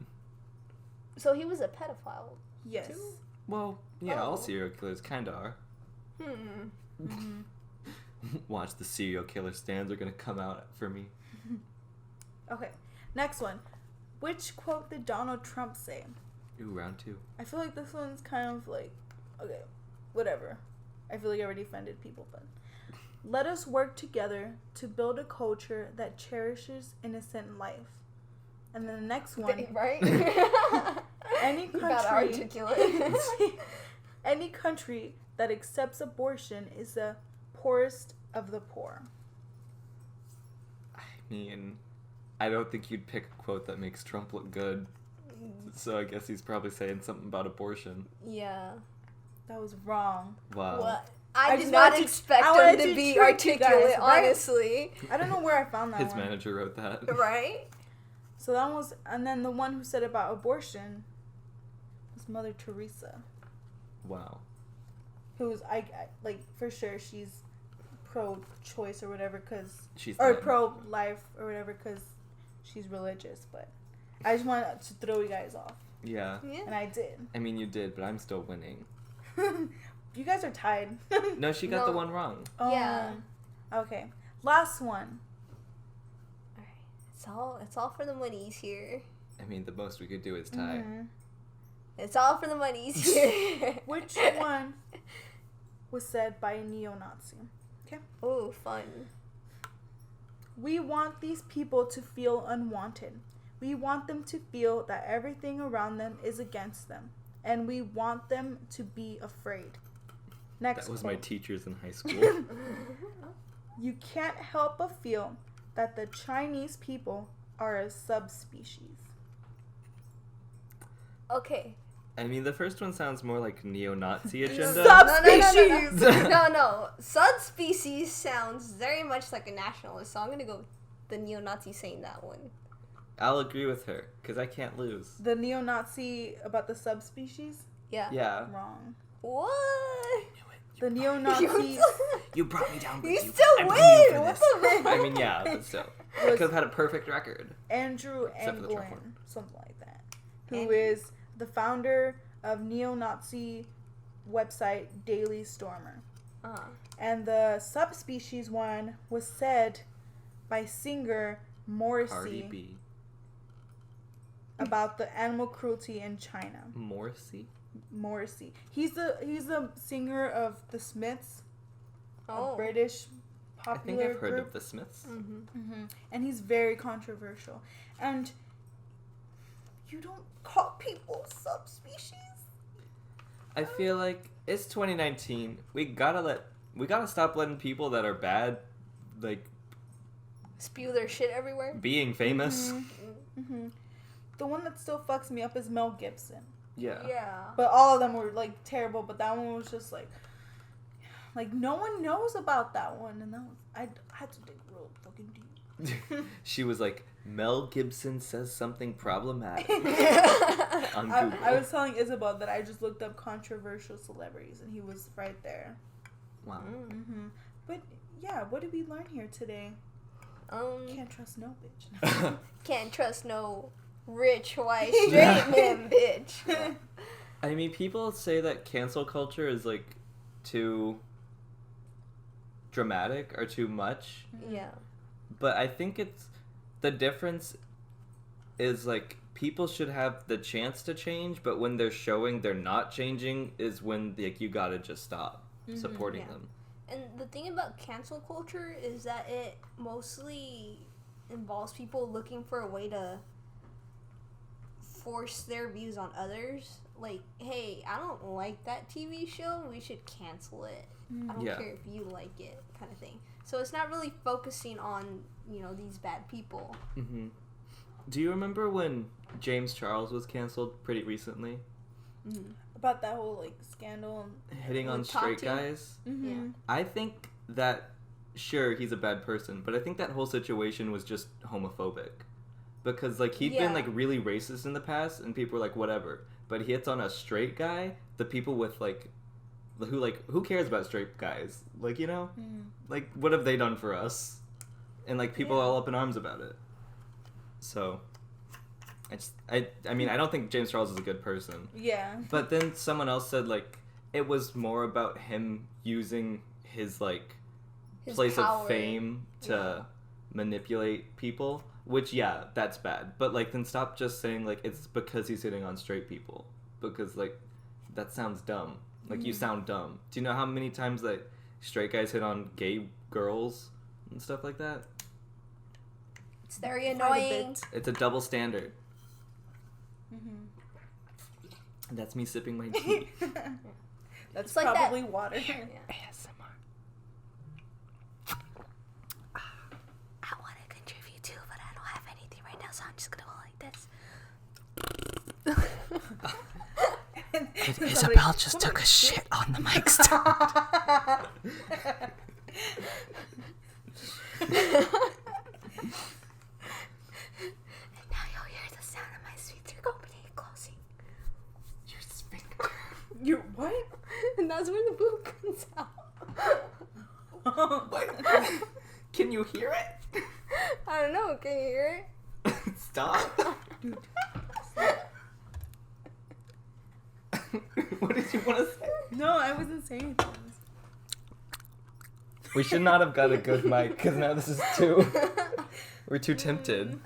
So he was a pedophile? Yes. Too? Well, yeah, all serial killers kinda are. Watch, the serial killer stands are gonna come out for me. Okay, next one. Which quote did Donald Trump say? Ooh, round 2. I feel like this one's kind of like, okay, whatever. I feel like I already offended people, but... Let us work together to build a culture that cherishes innocent life. And then the next one... Right? Any country... Gotta articulate. Any country that accepts abortion is the poorest of the poor. I mean... I don't think you'd pick a quote that makes Trump look good. So I guess he's probably saying something about abortion. Yeah. That was wrong. Wow. What? I did just not wanted expect to him to be trick you articulate, guys, right? honestly. I don't know where I found that His one. manager wrote that. Right? So that was... And then the one who said about abortion was Mother Teresa. Wow. Who's, I like, for sure, she's pro-choice or whatever, because... Or pro-life or whatever, because... She's religious, but I just wanted to throw you guys off. Yeah. And I did. I mean, you did, but I'm still winning. You guys are tied. No, she got the one wrong. Yeah. Okay. Last one. Alright. It's all for the monies here. I mean, the most we could do is tie. Mm-hmm. It's all for the monies here. Which one was said by a neo-Nazi? Okay. Ooh, fun. We want these people to feel unwanted. We want them to feel that everything around them is against them. And we want them to be afraid. Next That was quote. my teachers in high school. You can't help but feel that the Chinese people are a subspecies. Okay. I mean, the first one sounds more like neo-Nazi agenda. Subspecies! No. Subspecies sounds very much like a nationalist, so I'm gonna go with the neo-Nazi saying that one. I'll agree with her, because I can't lose. The neo-Nazi about the subspecies? Yeah. Yeah. Wrong. What? The neo-Nazis... You brought me down, but you still win! What the I mean, yeah, but still. I could have had a perfect record. Andrew Except for the Trump Anglin, one. something like that, who is the founder of neo-Nazi website Daily Stormer. Uh-huh. And the subspecies one was said by singer Morrissey. Cardi B. About the animal cruelty in China. Morrissey. He's the singer of the Smiths. A British popular I think I've heard group. of the Smiths. And he's very controversial. And you don't call people subspecies. I feel like it's 2019. We gotta stop letting people that are bad, like, spew their shit everywhere. Being famous. The one that still fucks me up is Mel Gibson. Yeah. But all of them were like terrible. But that one was just like no one knows about that one, and that was I had to dig real fucking deep. She was like, Mel Gibson says something problematic. On I Google. was telling Isabel that I just looked up controversial celebrities, and he was right there. Wow. But yeah, what did we learn here today? Can't trust no bitch. Can't trust no rich white straight man bitch. I mean, people say that cancel culture is like too dramatic or too much. Yeah. But I think the difference is like people should have the chance to change, but when they're showing they're not changing is when like you gotta just stop supporting them. And the thing about cancel culture is that it mostly involves people looking for a way to force their views on others. Like, hey, I don't like that TV show, we should cancel it. I don't care if you like it, kind of thing. So it's not really focusing on, these bad people. Do you remember when James Charles was canceled pretty recently? About that whole like scandal hitting on straight guys? Yeah. I think that, sure, he's a bad person, but I think that whole situation was just homophobic. Because, like, he'd been, like, really racist in the past, and people were like, whatever. But he hits on a straight guy, the people with, like, who cares about straight guys? Like, Like, what have they done for us? And, like, people are all up in arms about it. So, I mean, I don't think James Charles is a good person. Yeah. But then someone else said, like, it was more about him using his, like, His place power. of fame to manipulate people. Which, yeah, that's bad. But, like, then stop just saying, like, it's because he's hitting on straight people. Because, like, that sounds dumb. Like, you sound dumb. Do you know how many times, like, straight guys hit on gay girls and stuff like that? It's very annoying. It's a double standard. That's me sipping my tea. That's like probably that. water. ASMR. I want to contribute too, but I don't have anything right now, so I'm just gonna go like this. Isabel just took a shit on the mic stand. And now you'll hear the sound of my sphincter opening and closing. Your sphincter. You what? And that's where the boob comes out. What? Can you hear it? I don't know. Can you hear it? Stop. Dude. What did you want to say? No, I wasn't saying things. We should not have got a good mic because now this is too. We're too tempted.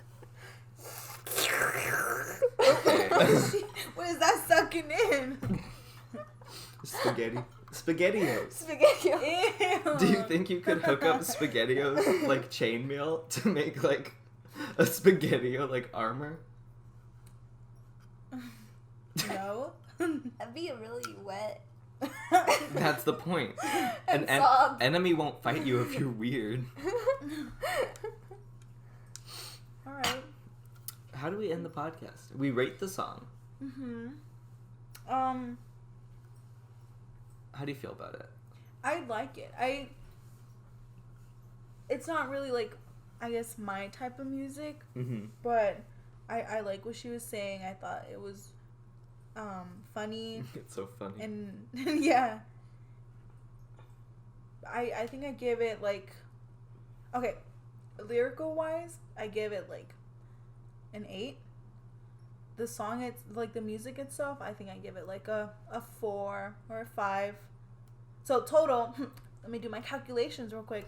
Okay. What is that sucking in? Spaghetti. SpaghettiOs. Spaghetti. Ew. Do you think you could hook up SpaghettiOs like chainmail to make like a SpaghettiO like armor? No. That'd be really wet. That's the point. And An soft. enemy won't fight you if you're weird. All right. How do we end the podcast? We rate the song. How do you feel about it? I like it. It's not really like, I guess, my type of music, but I like what she was saying. I thought it was funny. It's so funny. And yeah. I think I give it like, okay, lyrical wise, I give it like an 8. The song, it's like the music itself, I think I give it like a 4 or a 5. So total, let me do my calculations real quick.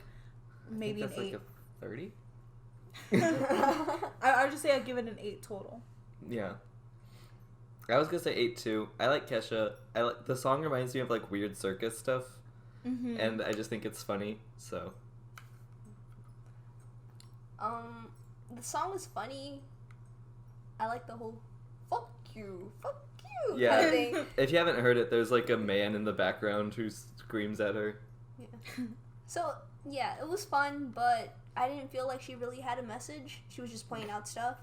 Maybe I think an 8. that's like a 30? I would just say I'd give it an 8 total. Yeah. I was gonna say 8 too. I like Kesha. The song reminds me of like weird circus stuff, and I just think it's funny. So. The song was funny. I like the whole "fuck you" Yeah. kind of thing. If you haven't heard it, there's like a man in the background who screams at her. Yeah. So yeah, it was fun, but I didn't feel like she really had a message. She was just pointing out stuff,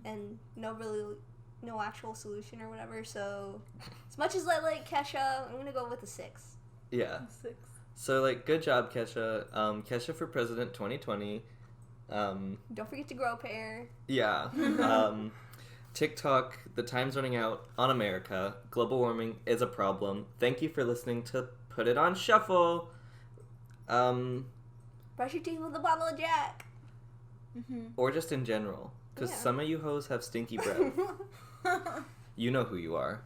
and no actual solution or whatever. So as much as I like Kesha, I'm gonna go with a 6. Yeah. 6. So like, good job, Kesha. Kesha for President 2020. Don't forget to grow up hair. Yeah. TikTok, the time's running out on America. Global warming is a problem. Thank you for listening to Put It on Shuffle. Brush your teeth with a bottle of Jack. Or just in general. Because some of you hoes have stinky breath. You know who you are.